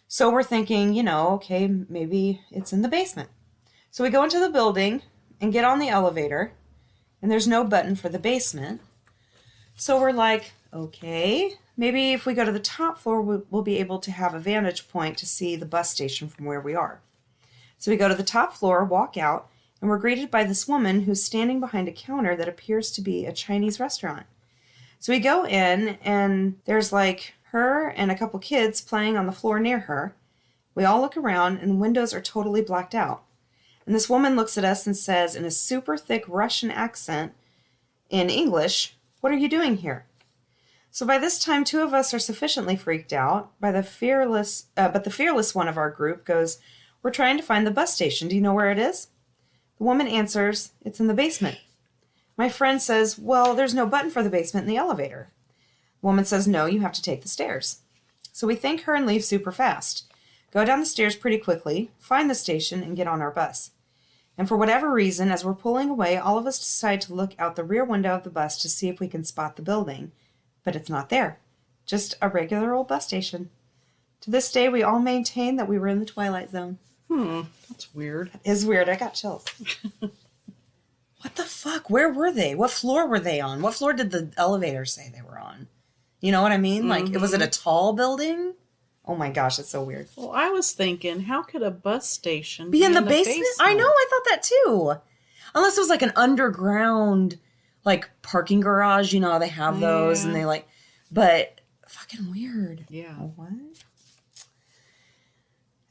So we're thinking, okay, maybe it's in the basement. So we go into the building and get on the elevator, and there's no button for the basement. So we're like, okay, maybe if we go to the top floor, we'll be able to have a vantage point to see the bus station from where we are. So we go to the top floor, walk out, and we're greeted by this woman who's standing behind a counter that appears to be a Chinese restaurant. So we go in, and there's like her and a couple kids playing on the floor near her. We all look around, and windows are totally blacked out. And this woman looks at us and says in a super thick Russian accent in English, "What are you doing here?" So by this time, two of us are sufficiently freaked out. But the fearless one of our group goes, "We're trying to find the bus station. Do you know where it is?" The woman answers, "It's in the basement." My friend says, "Well, there's no button for the basement in the elevator." The woman says, "No, you have to take the stairs." So we thank her and leave super fast. Go down the stairs pretty quickly, find the station, and get on our bus. And for whatever reason, as we're pulling away, all of us decide to look out the rear window of the bus to see if we can spot the building. But it's not there. Just a regular old bus station. To this day, we all maintain that we were in the Twilight Zone. That's weird. It is weird. I got chills. What the fuck? Where were they? What floor were they on? What floor did the elevator say they were on? You know what I mean? Like, was it a tall building? Oh my gosh, it's so weird. Well, I was thinking, how could a bus station Be in the basement? I know, I thought that too. Unless it was like an underground, like, parking garage. You know how they have those, and they like, but fucking weird. Yeah. What?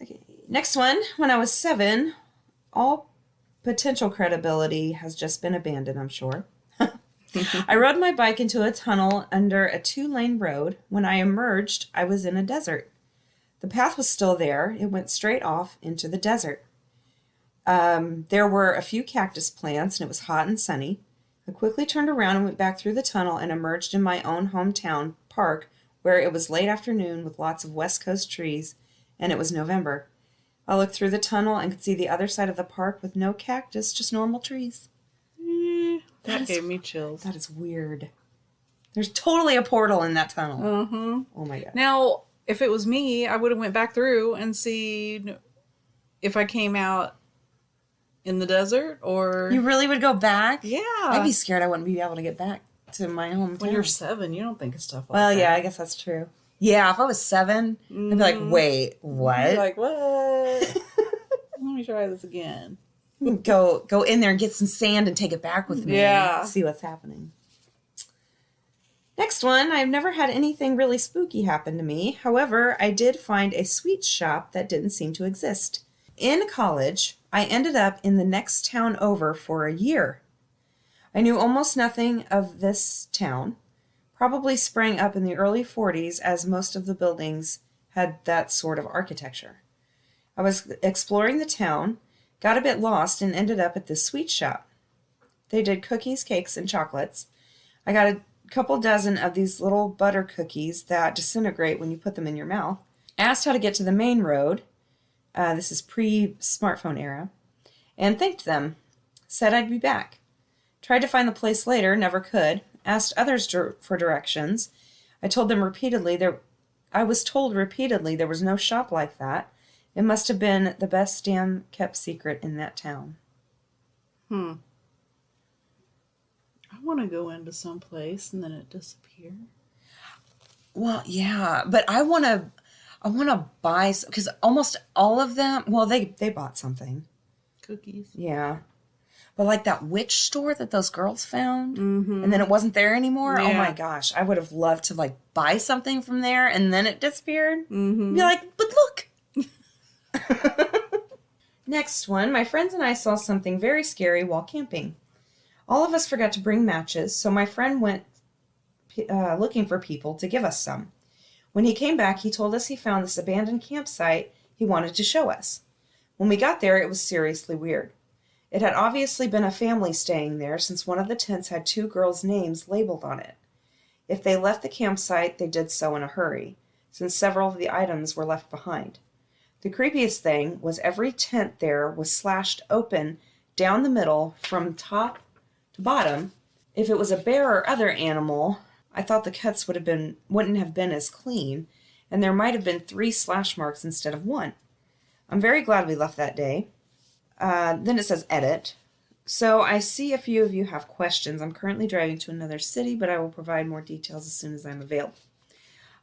Okay. Next one. When I was 7, all potential credibility has just been abandoned, I'm sure. I rode my bike into a tunnel under a 2-lane road. When I emerged, I was in a desert. The path was still there. It went straight off into the desert. There were a few cactus plants, and it was hot and sunny. I quickly turned around and went back through the tunnel and emerged in my own hometown park, where it was late afternoon with lots of West Coast trees, and it was November. I looked through the tunnel and could see the other side of the park with no cactus, just normal trees. That gave me chills. That is weird. There's totally a portal in that tunnel. Mm-hmm. Oh my god. Now, if it was me, I would have went back through and seen if I came out in the desert or... You really would go back? Yeah. I'd be scared I wouldn't be able to get back to my hometown. When you're 7, you don't think of stuff like Well, that. yeah, I guess that's true. Yeah, if I was 7, I'd be like, wait, what? You're like, what? Let me try this again. Go in there and get some sand and take it back with me. Yeah. See what's happening. Next one, I've never had anything really spooky happen to me. However, I did find a sweet shop that didn't seem to exist. In college, I ended up in the next town over for a year. I knew almost nothing of this town. Probably sprang up in the early 40s, as most of the buildings had that sort of architecture. I was exploring the town, got a bit lost, and ended up at this sweet shop. They did cookies, cakes, and chocolates. I got a couple dozen of these little butter cookies that disintegrate when you put them in your mouth. Asked how to get to the main road. This is pre-smartphone era. And thanked them. Said I'd be back. Tried to find the place later, never could. Asked others for directions. I was told repeatedly there was no shop like that. It must have been the best damn kept secret in that town. want to go into some place and then it disappear. Well, yeah, but I want to buy, because almost all of them, well, they bought something. Cookies. Yeah. But like that witch store that those girls found, Mm-hmm. and then it wasn't there anymore. Oh Yeah. my gosh, I would have loved to like buy something from there, and then it disappeared. Mm-hmm. Be like, but look. Next one, my friends and I saw something very scary while camping. All of us forgot to bring matches, so my friend went looking for people to give us some. When he came back, he told us he found this abandoned campsite he wanted to show us. When we got there, it was seriously weird. It had obviously been a family staying there, since one of the tents had 2 girls' names labeled on it. If they left the campsite, they did so in a hurry, since several of the items were left behind. The creepiest thing was every tent there was slashed open down the middle from top to bottom. If it was a bear or other animal, I thought the cuts wouldn't have been as clean, and there might have been 3 slash marks instead of 1. I'm very glad we left that day. Then it says edit. So I see a few of you have questions. I'm currently driving to another city, but I will provide more details as soon as I'm available.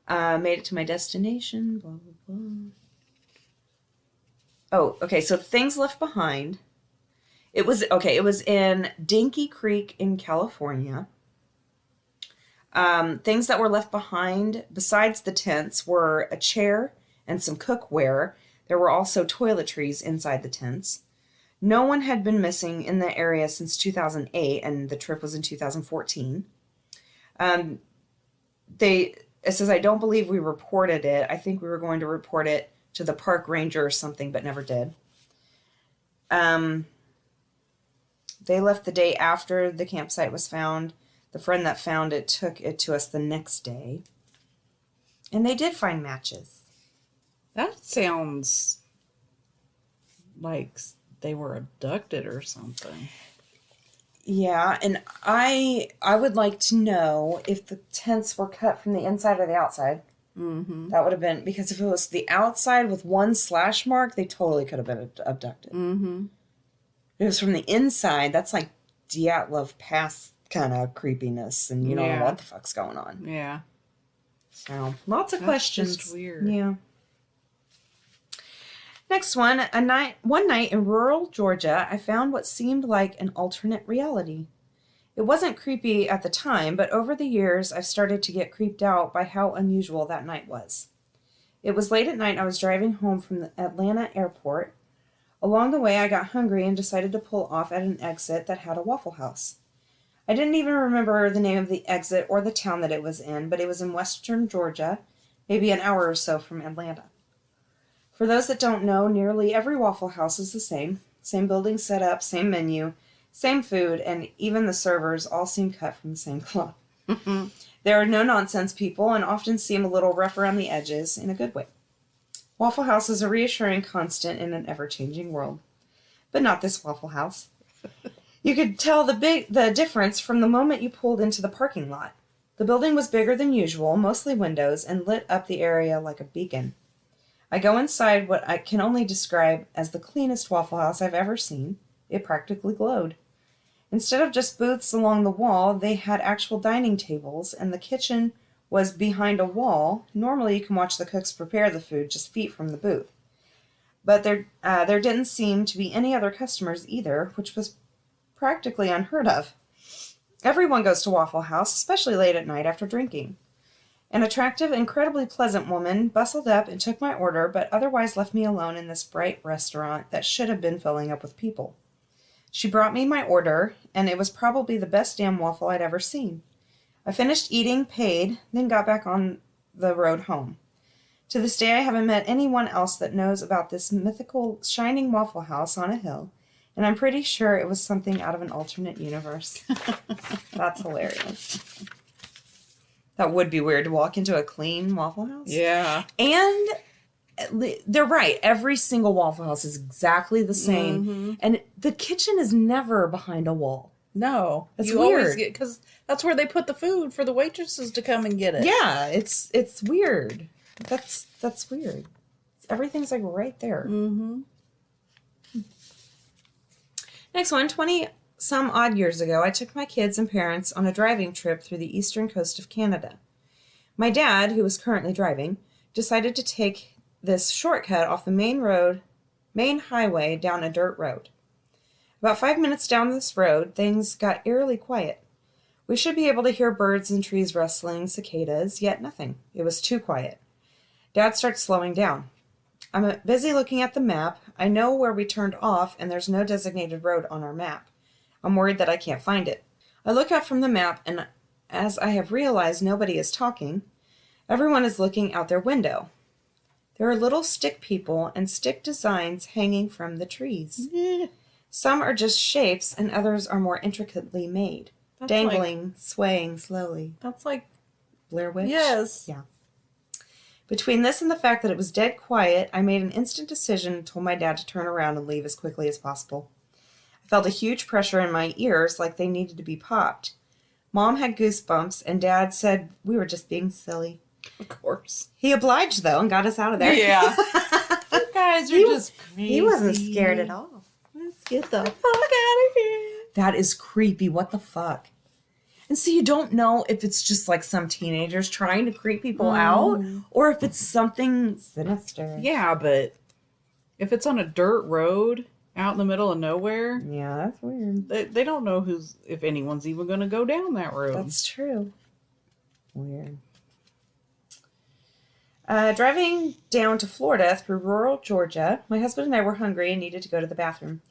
Made it to my destination, blah, blah, blah. Oh, okay, so things left behind. It was in Dinky Creek in California. Things that were left behind besides the tents were a chair and some cookware. There were also toiletries inside the tents. No one had been missing in the area since 2008, and the trip was in 2014. It says, I don't believe we reported it. I think we were going to report it to the park ranger or something, but never did. They left the day after the campsite was found. The friend that found it took it to us the next day. And they did find matches. That sounds like they were abducted or something. Yeah, and I would like to know if the tents were cut from the inside or the outside. Mm-hmm. That would have been, because if it was the outside with 1 slash mark, they totally could have been abducted. Mm-hmm. If it was from the inside, that's like Dyatlov Pass kind of creepiness, and you don't know what the fuck's going on. Yeah. So, lots of That's questions. just weird. Yeah. Next one, one night in rural Georgia, I found what seemed like an alternate reality. It wasn't creepy at the time, but over the years, I've started to get creeped out by how unusual that night was. It was late at night. I was driving home from the Atlanta airport. Along the way, I got hungry and decided to pull off at an exit that had a Waffle House. I didn't even remember the name of the exit or the town that it was in, but it was in western Georgia, maybe an hour or so from Atlanta. For those that don't know, nearly every Waffle House is the same. Same building setup, same menu, same food, and even the servers all seem cut from the same cloth. There are no-nonsense people and often seem a little rough around the edges in a good way. Waffle House is a reassuring constant in an ever-changing world. But not this Waffle House. You could tell the difference from the moment you pulled into the parking lot. The building was bigger than usual, mostly windows, and lit up the area like a beacon. I go inside what I can only describe as the cleanest Waffle House I've ever seen. It practically glowed. Instead of just booths along the wall, they had actual dining tables, and the kitchen was behind a wall. Normally you can watch the cooks prepare the food just feet from the booth. But there didn't seem to be any other customers either, which was practically unheard of. Everyone goes to Waffle House, especially late at night after drinking. An attractive, incredibly pleasant woman bustled up and took my order, but otherwise left me alone in this bright restaurant that should have been filling up with people. She brought me my order, and it was probably the best damn waffle I'd ever seen. I finished eating, paid, then got back on the road home. To this day, I haven't met anyone else that knows about this mythical shining Waffle House on a hill, and I'm pretty sure it was something out of an alternate universe. That's hilarious. That would be weird to walk into a clean Waffle House. Yeah. And they're right. Every single Waffle House is exactly the same. Mm-hmm. And the kitchen is never behind a wall. No. That's you weird. always get, because that's where they put the food for the waitresses to come and get it. Yeah, it's weird. That's weird. Everything's like right there. Mm-hmm. Next one, Some odd years ago, I took my kids and parents on a driving trip through the eastern coast of Canada. My dad, who was currently driving, decided to take this shortcut off the main highway down a dirt road. About 5 minutes down this road, things got eerily quiet. We should be able to hear birds and trees rustling, cicadas, yet nothing. It was too quiet. Dad starts slowing down. I'm busy looking at the map. I know where we turned off, and there's no designated road on our map. I'm worried that I can't find it. I look out from the map, and as I have realized nobody is talking, everyone is looking out their window. There are little stick people and stick designs hanging from the trees. Some are just shapes, and others are more intricately made. That's Dangling, swaying slowly. That's like, Blair Witch? yes. Yeah. Between this and the fact that it was dead quiet, I made an instant decision and told my dad to turn around and leave as quickly as possible. I felt a huge pressure in my ears like they needed to be popped. Mom had goosebumps, and Dad said we were just being silly. Of course. He obliged, though, and got us out of there. Yeah. You guys are just crazy. He wasn't scared at all. Let's get the fuck out of here. That is creepy. What the fuck? And so you don't know if it's just like some teenagers trying to creep people out or if it's something sinister. Yeah, but if it's on a dirt road out in the middle of nowhere, Yeah, that's weird. they don't know if anyone's even going to go down that road. That's true. Weird. Driving down to Florida through rural Georgia, my husband and I were hungry and needed to go to the bathroom.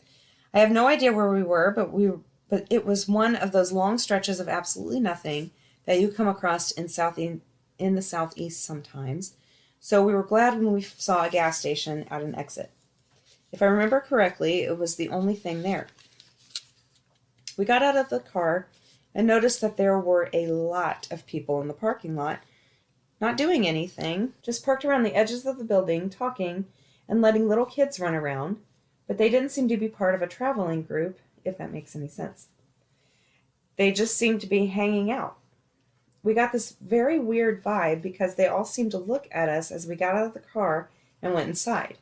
I have no idea where we were, but it was one of those long stretches of absolutely nothing that you come across in the southeast sometimes. So we were glad when we saw a gas station at an exit. If I remember correctly, it was the only thing there. We got out of the car and noticed that there were a lot of people in the parking lot, not doing anything, just parked around the edges of the building, talking and letting little kids run around, but they didn't seem to be part of a traveling group, if that makes any sense. They just seemed to be hanging out. We got this very weird vibe because they all seemed to look at us as we got out of the car and went inside.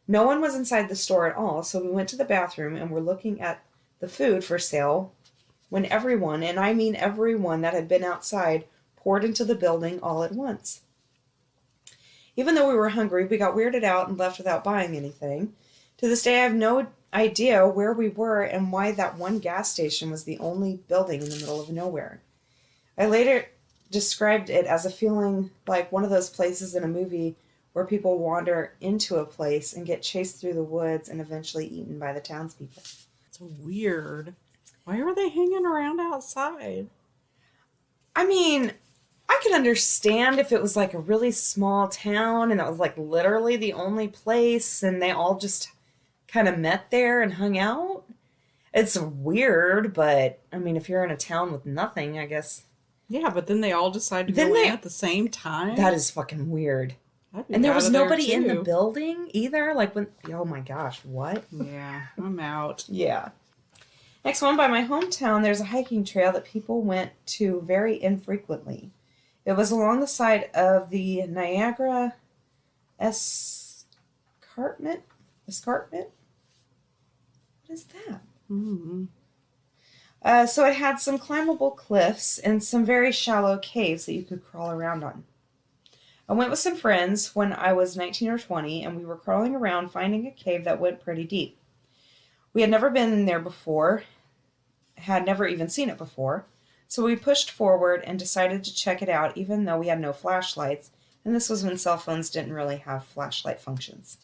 No one was inside the store at all, so we went to the bathroom and were looking at the food for sale when everyone, and I mean everyone that had been outside, poured into the building all at once. Even though we were hungry, we got weirded out and left without buying anything. To this day, I have no idea where we were and why that one gas station was the only building in the middle of nowhere. I later described it as a feeling like one of those places in a movie where people wander into a place and get chased through the woods and eventually eaten by the townspeople. It's weird. Why are they hanging around outside? I mean, I could understand if it was like a really small town and that was like literally the only place and they all just kind of met there and hung out. It's weird, but I mean, if you're in a town with nothing, I guess. Yeah, but then they all decide to Then go they- in at the same time. That is fucking weird. I'd be And there out was of there, nobody in the too. building either. Like when, oh my gosh, what? Yeah, I'm out. Yeah. Next one, by my hometown, there's a hiking trail that people went to very infrequently. It was along the side of the Niagara Escarpment? Escarpment? What is that? Mm-hmm. So it had some climbable cliffs and some very shallow caves that you could crawl around on. I went with some friends when I was 19 or 20, and we were crawling around finding a cave that went pretty deep. We had never been there before, had never even seen it before, so we pushed forward and decided to check it out even though we had no flashlights, and this was when cell phones didn't really have flashlight functions.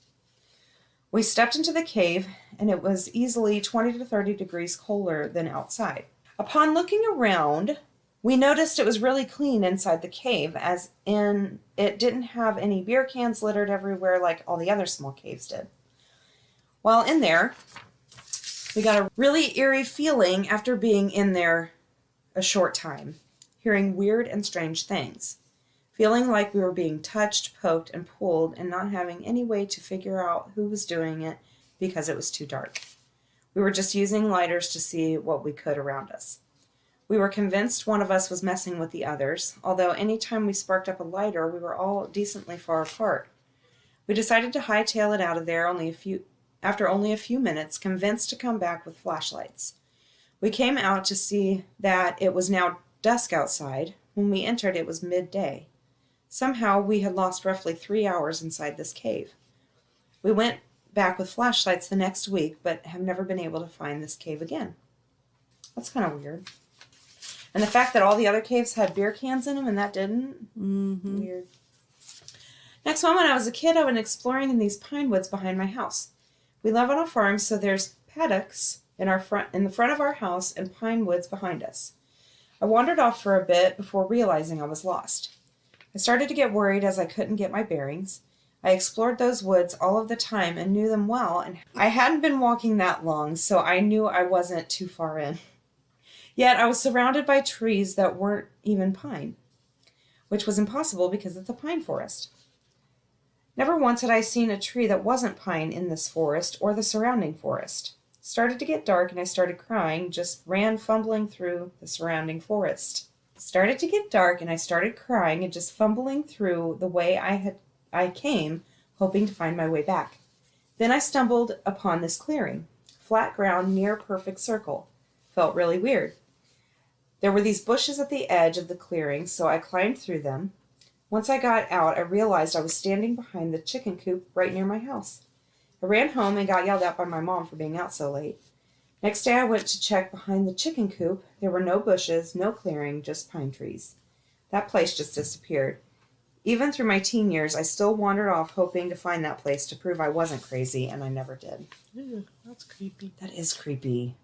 We stepped into the cave, and it was easily 20 to 30 degrees colder than outside. Upon looking around, we noticed it was really clean inside the cave, as in it didn't have any beer cans littered everywhere like all the other small caves did. While in there, we got a really eerie feeling after being in there a short time, hearing weird and strange things, feeling like we were being touched, poked, and pulled, and not having any way to figure out who was doing it because it was too dark. We were just using lighters to see what we could around us. We were convinced one of us was messing with the others, although any time we sparked up a lighter, we were all decently far apart. We decided to hightail it out of there after only a few minutes, convinced to come back with flashlights. We came out to see that it was now dusk outside. When we entered, it was midday. Somehow, we had lost roughly 3 hours inside this cave. We went back with flashlights the next week, but have never been able to find this cave again. That's kind of weird. And the fact that all the other caves had beer cans in them and that didn't, weird. Next one, when I was a kid, I went exploring in these pine woods behind my house. We live on a farm, so there's paddocks in the front of our house and pine woods behind us. I wandered off for a bit before realizing I was lost. I started to get worried as I couldn't get my bearings. I explored those woods all of the time and knew them well, and I hadn't been walking that long, so I knew I wasn't too far in. Yet I was surrounded by trees that weren't even pine, which was impossible because it's a pine forest. Never once had I seen a tree that wasn't pine in this forest or the surrounding forest. It started to get dark and I started crying, just ran fumbling through the surrounding forest. It started to get dark and I started crying and just fumbling through the way I came, hoping to find my way back. Then I stumbled upon this clearing, flat ground near a perfect circle. Felt really weird. There were these bushes at the edge of the clearing, so I climbed through them. Once I got out, I realized I was standing behind the chicken coop right near my house. I ran home and got yelled at by my mom for being out so late. Next day I went to check behind the chicken coop. There were no bushes, no clearing, just pine trees. That place just disappeared. Even through my teen years, I still wandered off hoping to find that place to prove I wasn't crazy, and I never did. Ew, that's creepy. That is creepy.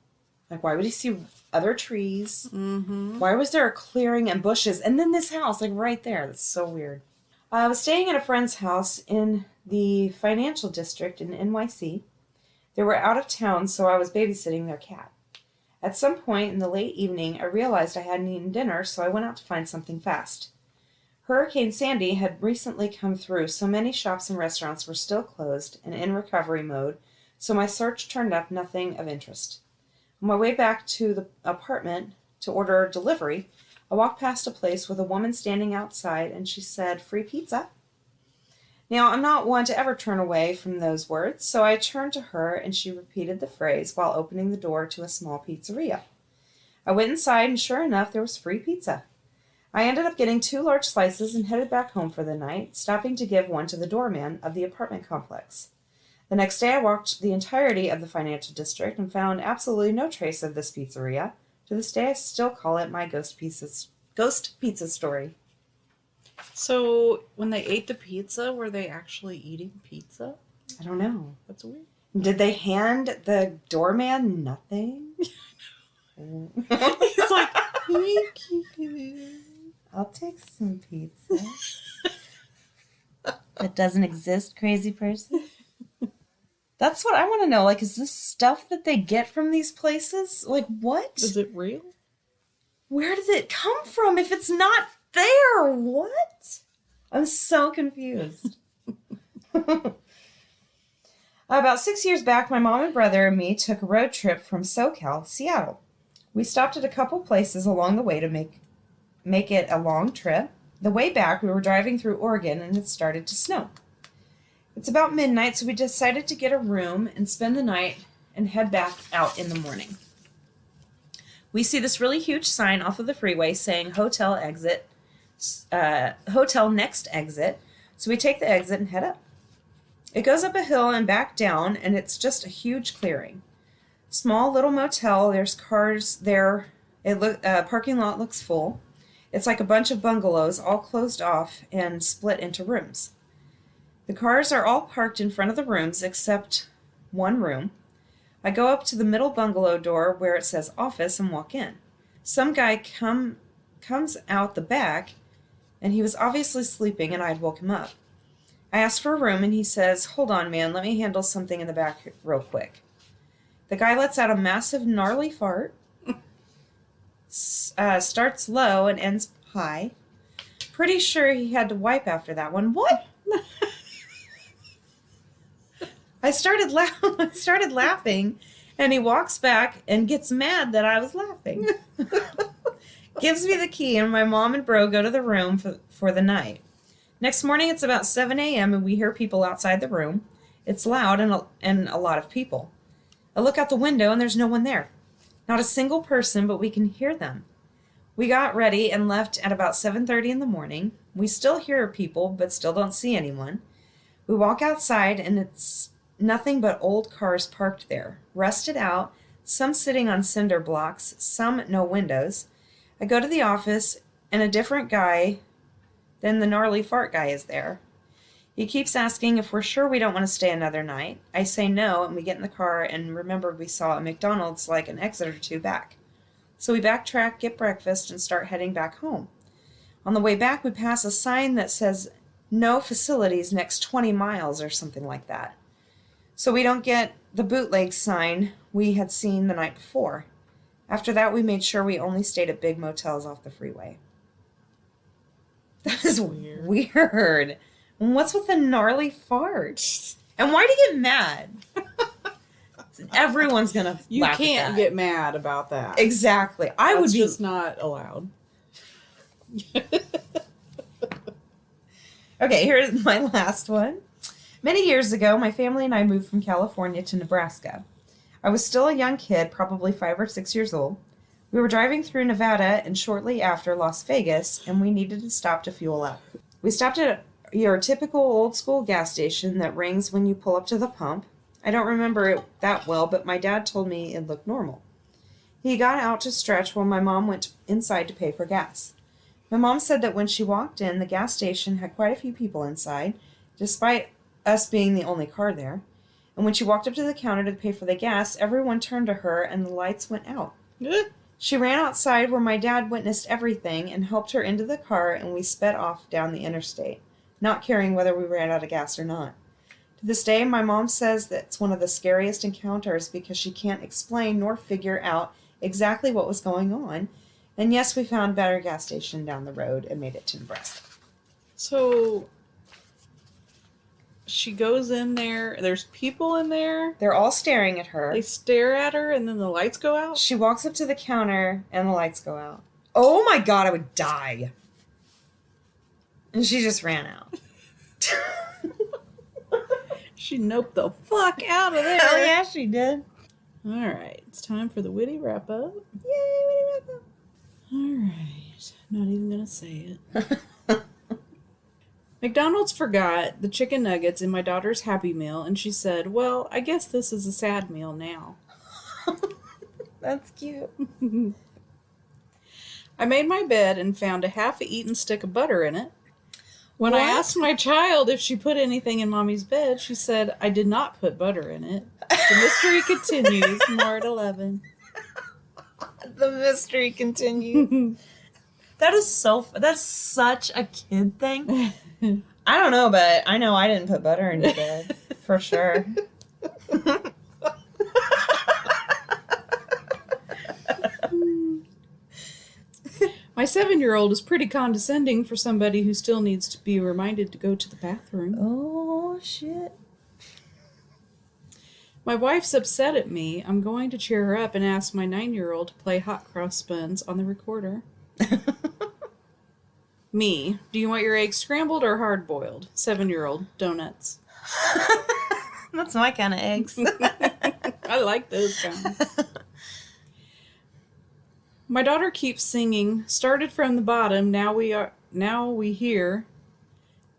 Like, why would he see other trees? Mm-hmm. Why was there a clearing and bushes? And then this house, like right there. That's so weird. I was staying at a friend's house in the financial district in NYC. They were out of town, so I was babysitting their cat. At some point in the late evening, I realized I hadn't eaten dinner, so I went out to find something fast. Hurricane Sandy had recently come through, so many shops and restaurants were still closed and in recovery mode, so my search turned up nothing of interest. On my way back to the apartment to order delivery, I walked past a place with a woman standing outside, and she said, "Free pizza?" Now, I'm not one to ever turn away from those words, so I turned to her, and she repeated the phrase while opening the door to a small pizzeria. I went inside, and sure enough, there was free pizza. I ended up getting 2 large slices and headed back home for the night, stopping to give one to the doorman of the apartment complex. The next day, I walked the entirety of the financial district and found absolutely no trace of this pizzeria. To this day, I still call it my ghost pizza story. So, when they ate the pizza, were they actually eating pizza? I don't know. That's weird. Did they hand the doorman nothing? He's like, thank you. I'll take some pizza. That doesn't exist, crazy person. That's what I want to know. Like, is this stuff that they get from these places? Like, what? Is it real? Where did it come from if it's not there? What? I'm so confused. About 6 years back, my mom and brother and me took a road trip from SoCal to Seattle. We stopped at a couple places along the way to make it a long trip. The way back, we were driving through Oregon and it started to snow. It's about midnight, so we decided to get a room and spend the night and head back out in the morning. We see this really huge sign off of the freeway saying hotel next exit, so we take the exit and head up. It goes up a hill and back down, and it's just a huge clearing. Small little motel, there's cars there, parking lot looks full. It's like a bunch of bungalows all closed off and split into rooms. The cars are all parked in front of the rooms except one room. I go up to the middle bungalow door where it says office and walk in. Some guy comes out the back, and he was obviously sleeping, and I had woke him up. I asked for a room, and he says, "Hold on, man, let me handle something in the back real quick." The guy lets out a massive, gnarly fart, starts low and ends high. Pretty sure he had to wipe after that one. What? I started laughing, and he walks back and gets mad that I was laughing. Gives me the key, and my mom and bro go to the room for the night. Next morning, it's about 7 a.m., and we hear people outside the room. It's loud and a lot of people. I look out the window, and there's no one there. Not a single person, but we can hear them. We got ready and left at about 7:30 in the morning. We still hear people, but still don't see anyone. We walk outside, and it's nothing but old cars parked there, rusted out, some sitting on cinder blocks, some no windows. I go to the office, and a different guy than the gnarly fart guy is there. He keeps asking if we're sure we don't want to stay another night. I say no, and we get in the car and remember we saw a McDonald's like an exit or two back. So we backtrack, get breakfast, and start heading back home. On the way back, we pass a sign that says no facilities next 20 miles or something like that. So we don't get the bootleg sign we had seen the night before. After that, we made sure we only stayed at big motels off the freeway. That is weird. What's with the gnarly fart? And why do you get mad? Everyone's gonna laugh You at can't that. get mad about that. Exactly. I That's would be just not allowed. Okay, here's my last one. Many years ago, my family and I moved from California to Nebraska. I was still a young kid, probably 5 or 6 years old. We were driving through Nevada and shortly after Las Vegas, and we needed to stop to fuel up. We stopped at your typical old school gas station that rings when you pull up to the pump. I don't remember it that well, but my dad told me it looked normal. He got out to stretch while my mom went inside to pay for gas. My mom said that when she walked in, the gas station had quite a few people inside, despite us being the only car there. And when she walked up to the counter to pay for the gas, everyone turned to her and the lights went out. She ran outside where my dad witnessed everything and helped her into the car, and we sped off down the interstate, not caring whether we ran out of gas or not. To this day, my mom says that it's one of the scariest encounters because she can't explain nor figure out exactly what was going on. And yes, we found a better gas station down the road and made it to Nebraska. So she goes in there. There's people in there. They're all staring at her. They stare at her, and then the lights go out. She walks up to the counter and the lights go out. Oh my God, I would die. And she just ran out. She noped the fuck out of there. Hell yeah, she did. All right, it's time for the witty wrap up. Yay, witty wrap up. All right, not even gonna say it. McDonald's forgot the chicken nuggets in my daughter's Happy Meal, and she said, "Well, I guess this is a sad meal now." That's cute. I made my bed and found a half-eaten stick of butter in it. When I What? asked my child if she put anything in Mommy's bed, she said, "I did not put butter in it." The mystery continues. More at 11. The mystery continues. That's such a kid thing. I don't know, but I know I didn't put butter in your bed. For sure. My 7-year-old is pretty condescending for somebody who still needs to be reminded to go to the bathroom. Oh, shit. My wife's upset at me. I'm going to cheer her up and ask my 9-year-old to play hot cross buns on the recorder. Me, do you want your eggs scrambled or hard-boiled? 7-year-old, donuts. That's my kind of eggs. I like those kinds. My daughter keeps singing, "Started from the bottom, now we hear."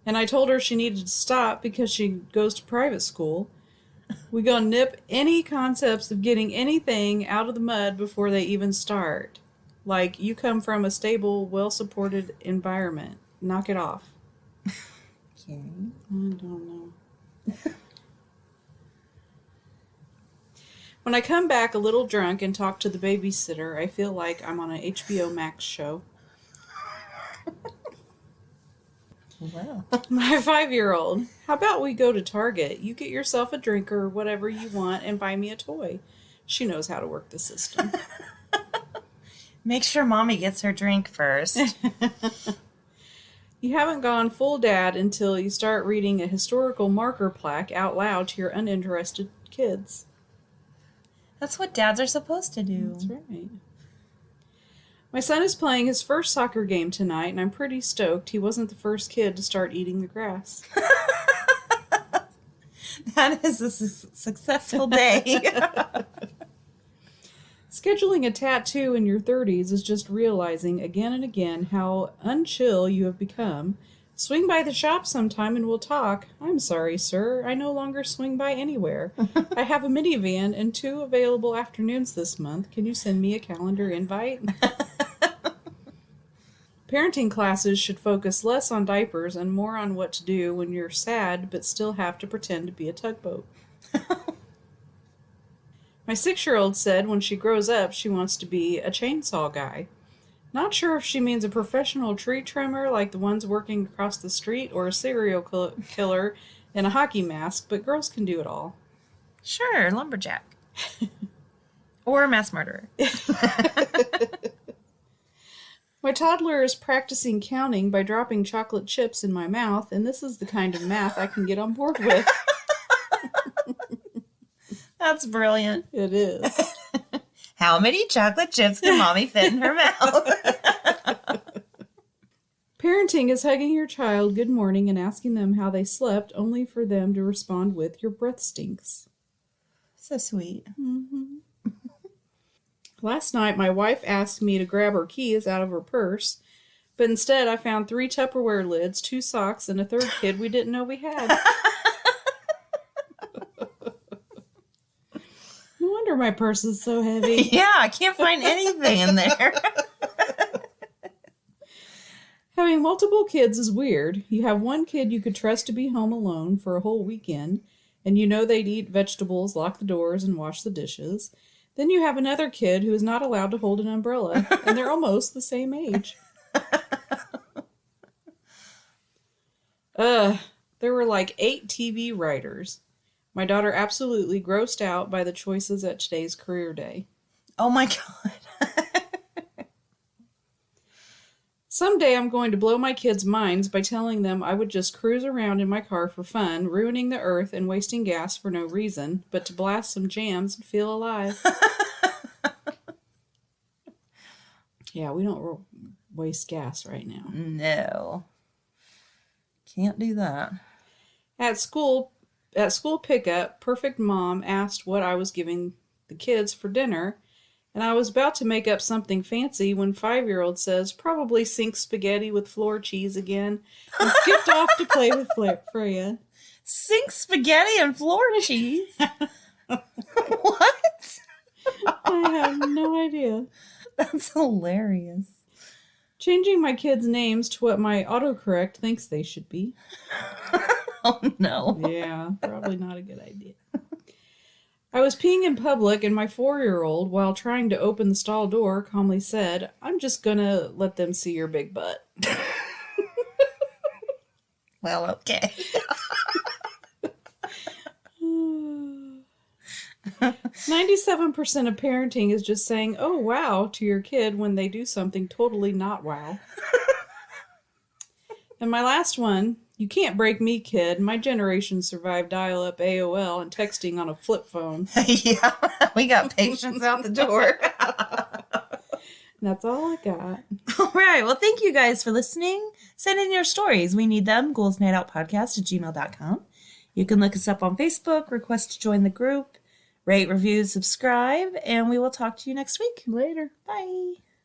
And I told her she needed to stop because she goes to private school. We gonna nip any concepts of getting anything out of the mud before they even start. Like, you come from a stable, well-supported environment. Knock it off. Okay. I don't know. When I come back a little drunk and talk to the babysitter, I feel like I'm on an HBO Max show. Wow. My 5-year-old, how about we go to Target? You get yourself a drink or whatever you want and buy me a toy. She knows how to work the system. Make sure Mommy gets her drink first. You haven't gone full dad until you start reading a historical marker plaque out loud to your uninterested kids. That's what dads are supposed to do. That's right. My son is playing his first soccer game tonight, and I'm pretty stoked he wasn't the first kid to start eating the grass. That is a successful day. Scheduling a tattoo in your 30s is just realizing again and again how unchill you have become. Swing by the shop sometime and we'll talk. I'm sorry, sir. I no longer swing by anywhere. I have a minivan and 2 available afternoons this month. Can you send me a calendar invite? Parenting classes should focus less on diapers and more on what to do when you're sad but still have to pretend to be a tugboat. My 6-year-old said when she grows up she wants to be a chainsaw guy. Not sure if she means a professional tree trimmer like the ones working across the street or a serial killer in a hockey mask, but girls can do it all. Sure, lumberjack. Or mass murderer. My toddler is practicing counting by dropping chocolate chips in my mouth, and this is the kind of math I can get on board with. That's brilliant. It is. How many chocolate chips can mommy fit in her mouth? Parenting is hugging your child good morning and asking them how they slept, only for them to respond with, your breath stinks. So sweet. Mm-hmm. Last night, my wife asked me to grab her keys out of her purse, but instead I found 3 Tupperware lids, 2 socks, and a 3rd kid we didn't know we had. No wonder my purse is so heavy. Yeah, I can't find anything in there. Having multiple kids is weird. You have one kid you could trust to be home alone for a whole weekend, and you know they'd eat vegetables, lock the doors, and wash the dishes. Then you have another kid who is not allowed to hold an umbrella, and they're almost the same age. There were like 8 TV writers. My daughter absolutely grossed out by the choices at today's career day. Oh my God. Someday I'm going to blow my kids' minds by telling them I would just cruise around in my car for fun, ruining the earth and wasting gas for no reason, but to blast some jams and feel alive. Yeah, we don't waste gas right now. No. Can't do that. At school pickup, Perfect Mom asked what I was giving the kids for dinner, and I was about to make up something fancy when 5-year-old says, probably sink spaghetti with floor cheese again, and skipped off to play with Freya. Sink spaghetti and floor cheese? What? I have no idea. That's hilarious. Changing my kids' names to what my autocorrect thinks they should be. Oh no. Yeah, probably not a good idea. I was peeing in public, and my 4-year-old, while trying to open the stall door, calmly said, I'm just gonna let them see your big butt. Well, okay. 97% of parenting is just saying, oh, wow, to your kid when they do something totally not wow. And my last one, you can't break me, kid. My generation survived dial-up AOL and texting on a flip phone. Yeah, we got patience out the door. And that's all I got. All right. Well, thank you guys for listening. Send in your stories. We need them. goalsnightoutpodcast@gmail.com. You can look us up on Facebook, request to join the group, rate, review, subscribe, and we will talk to you next week. Later. Bye.